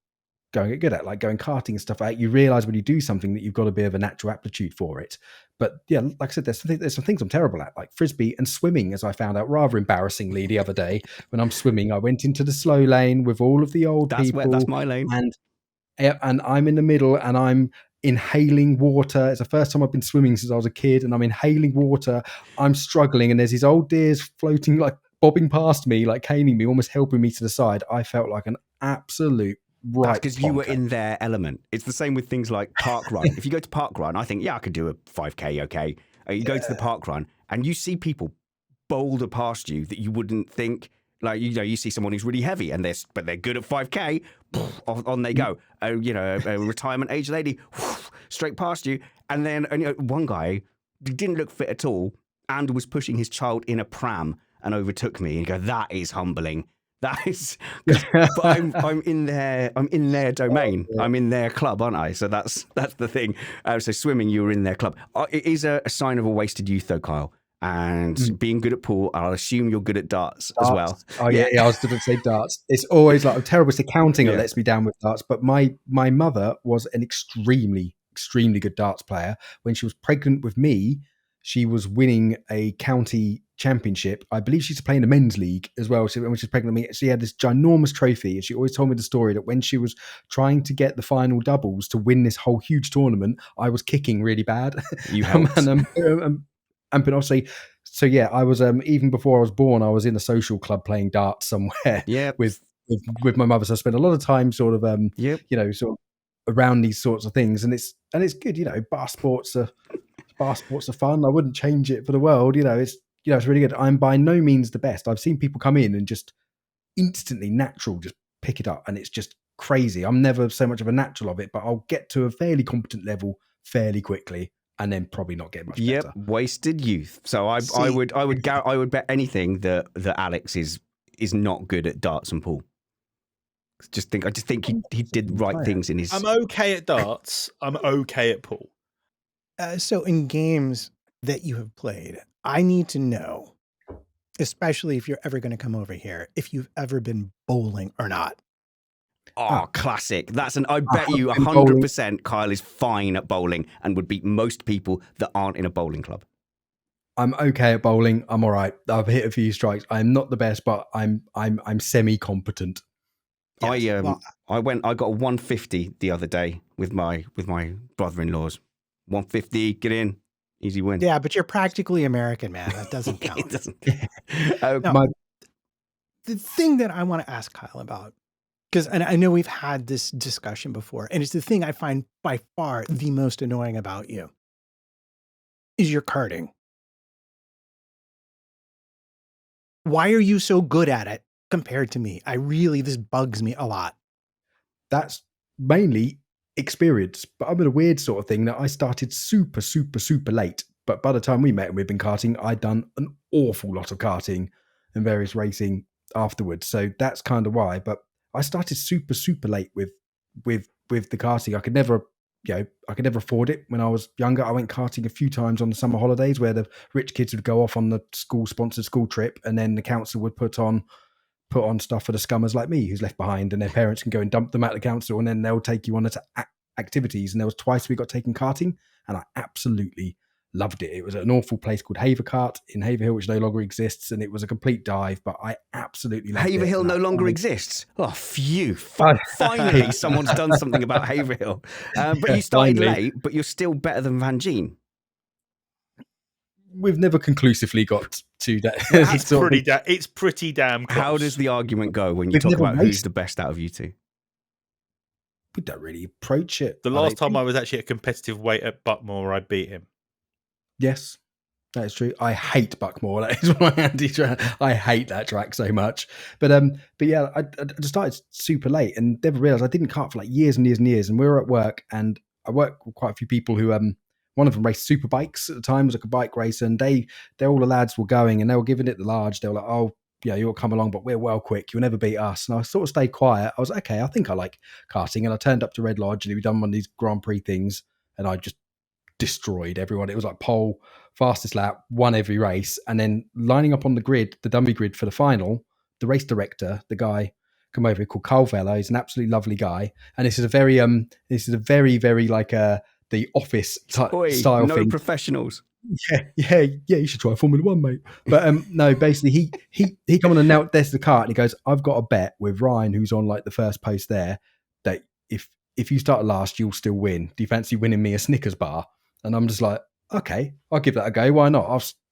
go and get good at, like going karting and stuff like that. You realize when you do something that you've got a bit of a natural aptitude for it. But yeah, like I said, there's some things I'm terrible at, like frisbee and swimming, as I found out rather embarrassingly the other day. When I'm swimming, I went into the slow lane with all of the old people. That's my lane. And I'm in the middle and I'm inhaling water. It's the first time I've been swimming since I was a kid, and I'm inhaling water. I'm struggling, and there's these old deers floating, like bobbing past me, like caning me, almost helping me to the side. I felt like an absolute That's because you were in their element. It's the same with things like park run. If you go to park run, I think, I could do a 5K, okay. You go to the park run and you see people boulder past you that you wouldn't think, like, you see someone who's really heavy but they're good at 5K, on they go. A retirement age lady, straight past you. And then one guy didn't look fit at all and was pushing his child in a pram and overtook me. And you go, that is humbling. That is, but I'm in their domain. I'm in their club, aren't I? So that's the thing. So swimming, you were in their club. It is a sign of a wasted youth, though, Kyle. And being good at pool, I'll assume you're good at darts as well. Oh yeah, I was going to say darts. It's always like I'm terrible at counting. It lets me down with darts. But my mother was an extremely good darts player. When she was pregnant with me, she was winning a county championship. I believe she used to play in the men's league as well. So when she was pregnant with me, she had this ginormous trophy. And she always told me the story that when she was trying to get the final doubles to win this whole huge tournament, I was kicking really bad. You helped. And obviously, so yeah, I was even before I was born, I was in a social club playing darts somewhere. With my mother. So I spent a lot of time sort of sort of around these sorts of things, and it's good. Bar sports are fun. I wouldn't change it for the world. It's really good. I'm by no means the best. I've seen people come in and just instantly natural, just pick it up, and it's just crazy. I'm never so much of a natural of it, but I'll get to a fairly competent level fairly quickly, and then probably not get much better. Wasted youth. So I would bet anything that Alex is not good at darts and pool. I just think he did right things in his. I'm okay at darts. I'm okay at pool. So in games that you have played, I need to know, especially if you're ever going to come over here, if you've ever been bowling or not. Oh, classic. I bet you 100% Kyle is fine at bowling and would beat most people that aren't in a bowling club. I'm okay at bowling. I'm all right. I've hit a few strikes. I'm not the best, but I'm semi-competent. Yes. I got a 150 the other day with my brother-in-law's. 150, get in, easy win. Yeah, but you're practically American, man. That doesn't count. It doesn't. The thing that I want to ask Kyle about, and I know we've had this discussion before, and it's the thing I find by far the most annoying about you, is your karting. Why are you so good at it compared to me? This bugs me a lot. That's mainly experience, but I'm in a weird sort of thing that I started super, super, super late. But by the time we met and we'd been karting, I'd done an awful lot of karting and various racing afterwards. So that's kind of why. But I started super, super late with the karting. I could never afford it when I was younger. I went karting a few times on the summer holidays where the rich kids would go off on the school-sponsored school trip, and then the council would put on stuff for the scummers like me who's left behind, and their parents can go and dump them at the council, and then they'll take you on to activities. And there was twice we got taken karting, and I absolutely loved it. It was at an awful place called Haverkart in Haverhill, which no longer exists, and it was a complete dive, but I absolutely loved it. Haverhill no longer exists? Oh, phew. Finally, someone's done something about Haverhill. But you started late, but you're still better than Vangeen. We've never conclusively got to that. It's pretty damn close. How does the argument go when you talk about who's the best out of you two? We don't really approach it. The last time I was actually at competitive weight at Buckmore, I beat him. Yes, that is true. I hate Buckmore. That is my anti-track. I hate that track so much. But yeah, I just started super late and never realised I didn't kart for like years and years and years. And we were at work, and I worked with quite a few people who one of them raced super bikes at the time. It was like a bike race, and they're all the lads were going, and they were giving it the large. They were like, "Oh, yeah, you'll come along, but we're well quick. You'll never beat us." And I sort of stayed quiet. I was like, okay, I think I like karting. And I turned up to Red Lodge, and we'd done one of these Grand Prix things, and I just destroyed everyone. It was like pole, fastest lap, won every race, and then lining up on the grid, the dummy grid for the final, the race director, the guy come over called Carl Vella. He's an absolutely lovely guy, and this is a very very like the office style no thing. Professionals. Yeah. You should try Formula One, mate. But no, basically he come on and now there's the car, and he goes, I've got a bet with Ryan, who's on like the first post there, that if you start last, you'll still win. Do you fancy winning me a Snickers bar? And I'm just like, okay, I'll give that a go. Why not?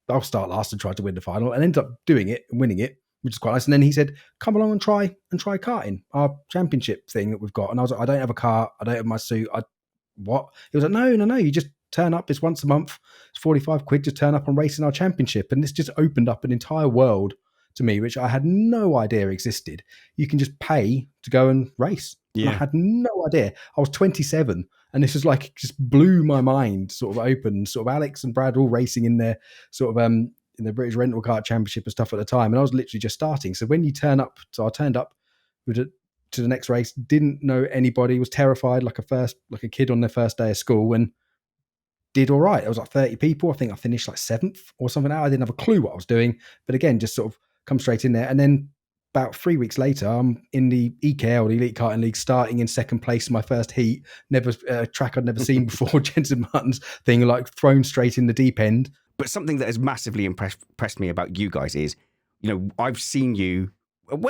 I'll start last and try to win the final, and end up doing it and winning it, which is quite nice. And then he said, come along and try karting, our championship thing that we've got. And I was like, I don't have a car, I don't have my suit. What? He was like, no, you just turn up. It's once a month. It's 45 quid. Just turn up and race in our championship. And this just opened up an entire world to me, which I had no idea existed. You can just pay to go and race. Yeah. I had no idea. I was 27, and this is like, just blew my mind sort of open. Sort of Alex and Brad all racing in their sort of in the British Rental Kart Championship and stuff at the time. And I was literally just starting. So when you turn up, so I turned up to the next race, didn't know anybody, was terrified like a kid on their first day of school, and did all right. It was like 30 people. I think I finished like 7th or something. I didn't have a clue what I was doing, but again, just sort of come straight in there. And then about 3 weeks later, I'm in the EKL, the Elite Karting League, starting in second place in my first heat. Never track I'd never seen before. Jensen Button's thing, like thrown straight in the deep end. But something that has massively impressed me about you guys is, I've seen you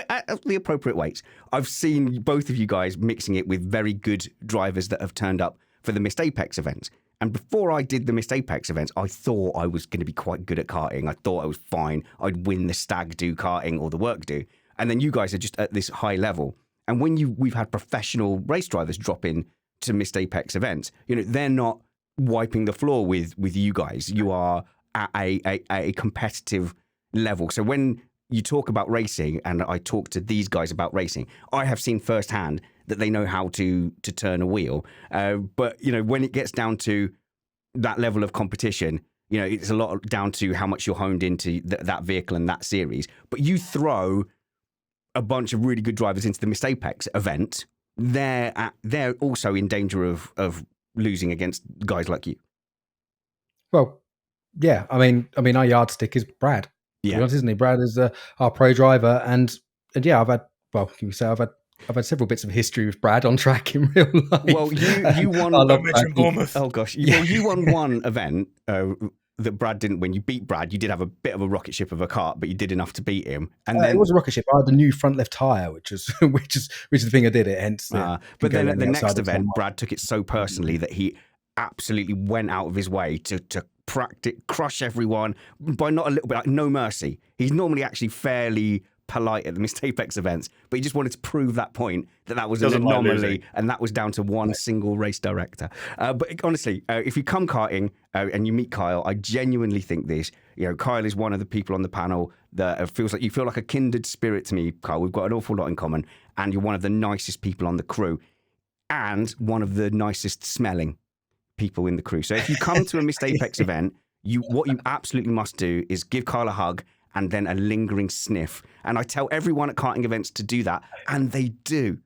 at the appropriate weights. I've seen both of you guys mixing it with very good drivers that have turned up for the Missed Apex events. And before I did the Missed Apex events, I thought I was going to be quite good at karting. I thought I was fine. I'd win the stag do karting or the work do. And then you guys are just at this high level. And when we've had professional race drivers drop in to Missed Apex events, they're not wiping the floor with you guys. You are at a competitive level. So when you talk about racing, and I talk to these guys about racing, I have seen firsthand that they know how to turn a wheel. But when it gets down to that level of competition, it's a lot down to how much you're honed into that vehicle and that series. But you throw a bunch of really good drivers into the Missed Apex event, they're also in danger of losing against guys like you. Well, yeah. I mean, our yardstick is Brad. Yeah, to be honest, isn't he? Brad is our pro driver, and yeah, I've had several bits of history with Brad on track in real life. Well, you won. Don't mention Bournemouth. Oh gosh, well, you won one event that Brad didn't win. You beat Brad. You did have a bit of a rocket ship of a cart, but you did enough to beat him. And then it was a rocket ship. I had the new front left tire, which is the thing I did it. Hence, but then at the next event, Brad took it so personally that he absolutely went out of his way to crush everyone by not a little bit, like no mercy. He's normally actually fairly polite at the Missed Apex events, but he just wanted to prove that point that was an anomaly, and that was down to one single race director. But honestly, if you come karting and you meet Kyle, I genuinely think this. Kyle is one of the people on the panel that feels like you feel like a kindred spirit to me, Kyle. We've got an awful lot in common, and you're one of the nicest people on the crew, and one of the nicest smelling people in the crew. So if you come to a Missed Apex event, what you absolutely must do is give Kyle a hug and then a lingering sniff. And I tell everyone at karting events to do that, and they do.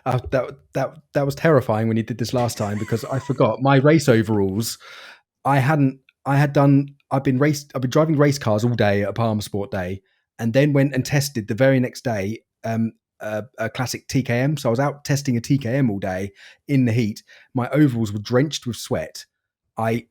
That was terrifying when you did this last time, because I forgot my race overalls. I've been driving race cars all day at a Palmer Sport Day, and then went and tested the very next day a classic TKM. So I was out testing a TKM all day in the heat. My overalls were drenched with sweat. I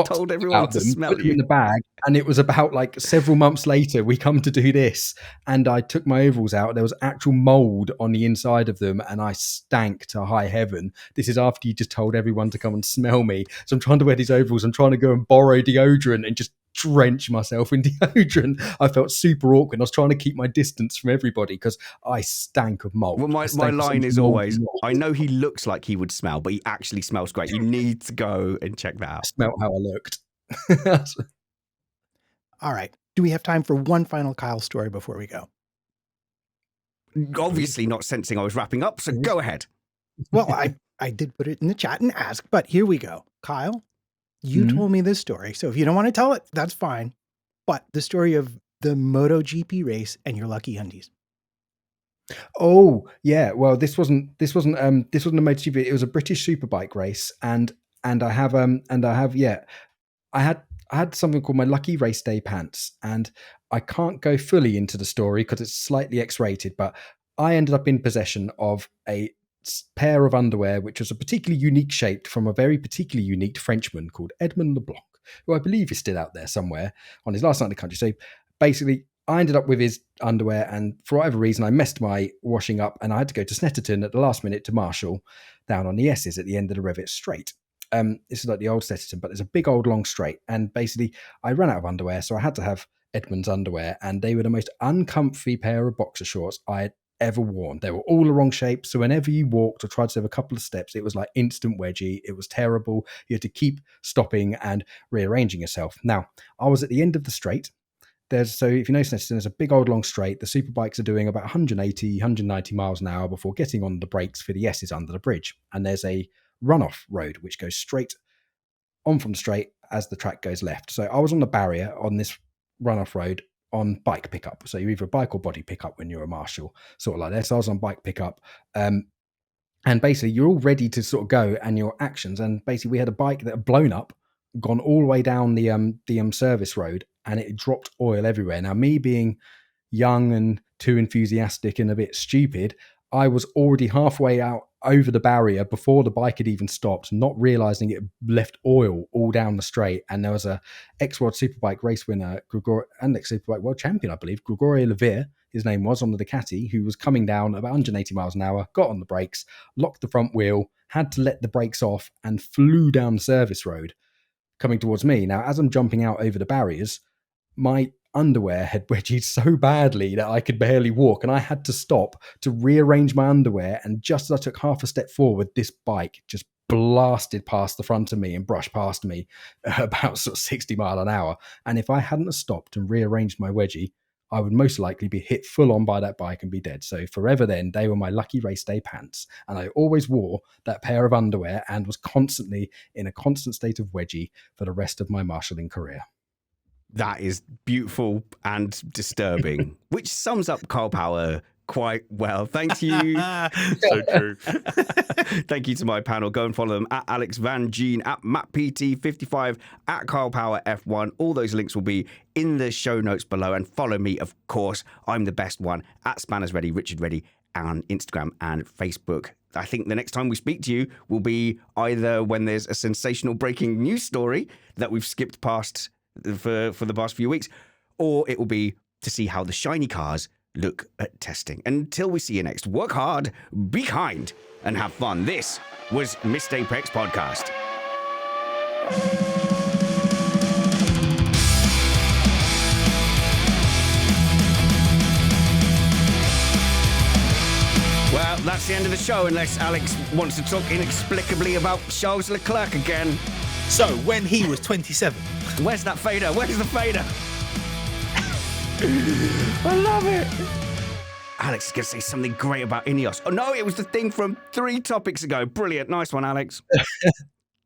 told everyone to smell you in the bag, and it was about like several months later we come to do this, and I took my overalls out. There was actual mold on the inside of them, and I stank to high heaven. This is after you just told everyone to come and smell me. So I'm trying to wear these overalls. I'm trying to go and borrow deodorant and just drench myself in deodorant. I felt super awkward. I was trying to keep my distance from everybody because I stank of mold. Well, my line is always, I know he looks like he would smell, but he actually smells great. You need to go and check that out. I smelt how I looked. All right. Do we have time for one final Kyle story before we go? Obviously not sensing I was wrapping up, so go ahead. Well, I did put it in the chat and ask, but here we go. Kyle, you told me this story, so if you don't want to tell it, that's fine. But the story of the MotoGP race and your lucky undies. Oh yeah, well this wasn't a MotoGP. It was a British Superbike race, and I had something called my lucky race day pants, and I can't go fully into the story because it's slightly X-rated, but I ended up in possession of a pair of underwear which was a particularly unique shape from a very particularly unique Frenchman called Edmond Leblanc, who I believe is still out there somewhere on his last night in the country. So basically, I ended up with his underwear, and for whatever reason, I messed my washing up, and I had to go to Snetterton at the last minute to Marshall down on the S's at the end of the Revet Straight. This is like the old Snetterton, but there's a big old long straight, and basically I ran out of underwear, so I had to have Edmund's underwear, and they were the most uncomfy pair of boxer shorts I had ever worn. They were all the wrong shape, so whenever you walked or tried to have a couple of steps, it was like instant wedgie. It was terrible. You had to keep stopping and rearranging yourself. Now, I was at the end of the straight. So if you know Snetterton, there's a big old long straight. The superbikes are doing about 180, 190 miles an hour before getting on the brakes for the S's under the bridge. And there's a runoff road which goes straight on from the straight as the track goes left. So I was on the barrier on this runoff road on bike pickup. So you're either a bike or body pickup when you're a marshal, sort of like that. So I was on bike pickup. And basically you're all ready to sort of go and your actions. And basically we had a bike that had blown up, gone all the way down the service road, and it dropped oil everywhere. Now, me being young and too enthusiastic and a bit stupid, I was already halfway out over the barrier before the bike had even stopped, not realizing it left oil all down the straight. And there was a ex-World Superbike race winner, and ex-Superbike World Champion, I believe, Gregorio Levere, his name was, on the Ducati, who was coming down about 180 miles an hour, got on the brakes, locked the front wheel, had to let the brakes off, and flew down the service road coming towards me. Now, as I'm jumping out over the barriers, my underwear had wedged so badly that I could barely walk, and I had to stop to rearrange my underwear. And just as I took half a step forward, this bike just blasted past the front of me and brushed past me about sort of 60 mile an hour. And if I hadn't have stopped and rearranged my wedgie, I would most likely be hit full on by that bike and be dead. So forever then, they were my lucky race day pants. And I always wore that pair of underwear and was constantly in a constant state of wedgie for the rest of my marshalling career. That is beautiful and disturbing, which sums up Carl Power quite well. Thank you. So true. Thank you to my panel. Go and follow them at Alex Vangeen, at MattPT55, at Carl Power F1. All those links will be in the show notes below. And follow me, of course. I'm the best one, at Spanners Ready, Richard Reddy, on Instagram and Facebook. I think the next time we speak to you will be either when there's a sensational breaking news story that we've skipped past for the past few weeks, or it will be to see how the shiny cars look at testing. Until we see you next, work hard, be kind, and have fun. This was Missed Apex Podcast. Well, that's the end of the show, unless Alex wants to talk inexplicably about Charles Leclerc again. So, when he was 27... Where's that fader? Where's the fader? I love it. Alex is going to say something great about Ineos. Oh, no, it was the thing from 3 topics ago. Brilliant. Nice one, Alex.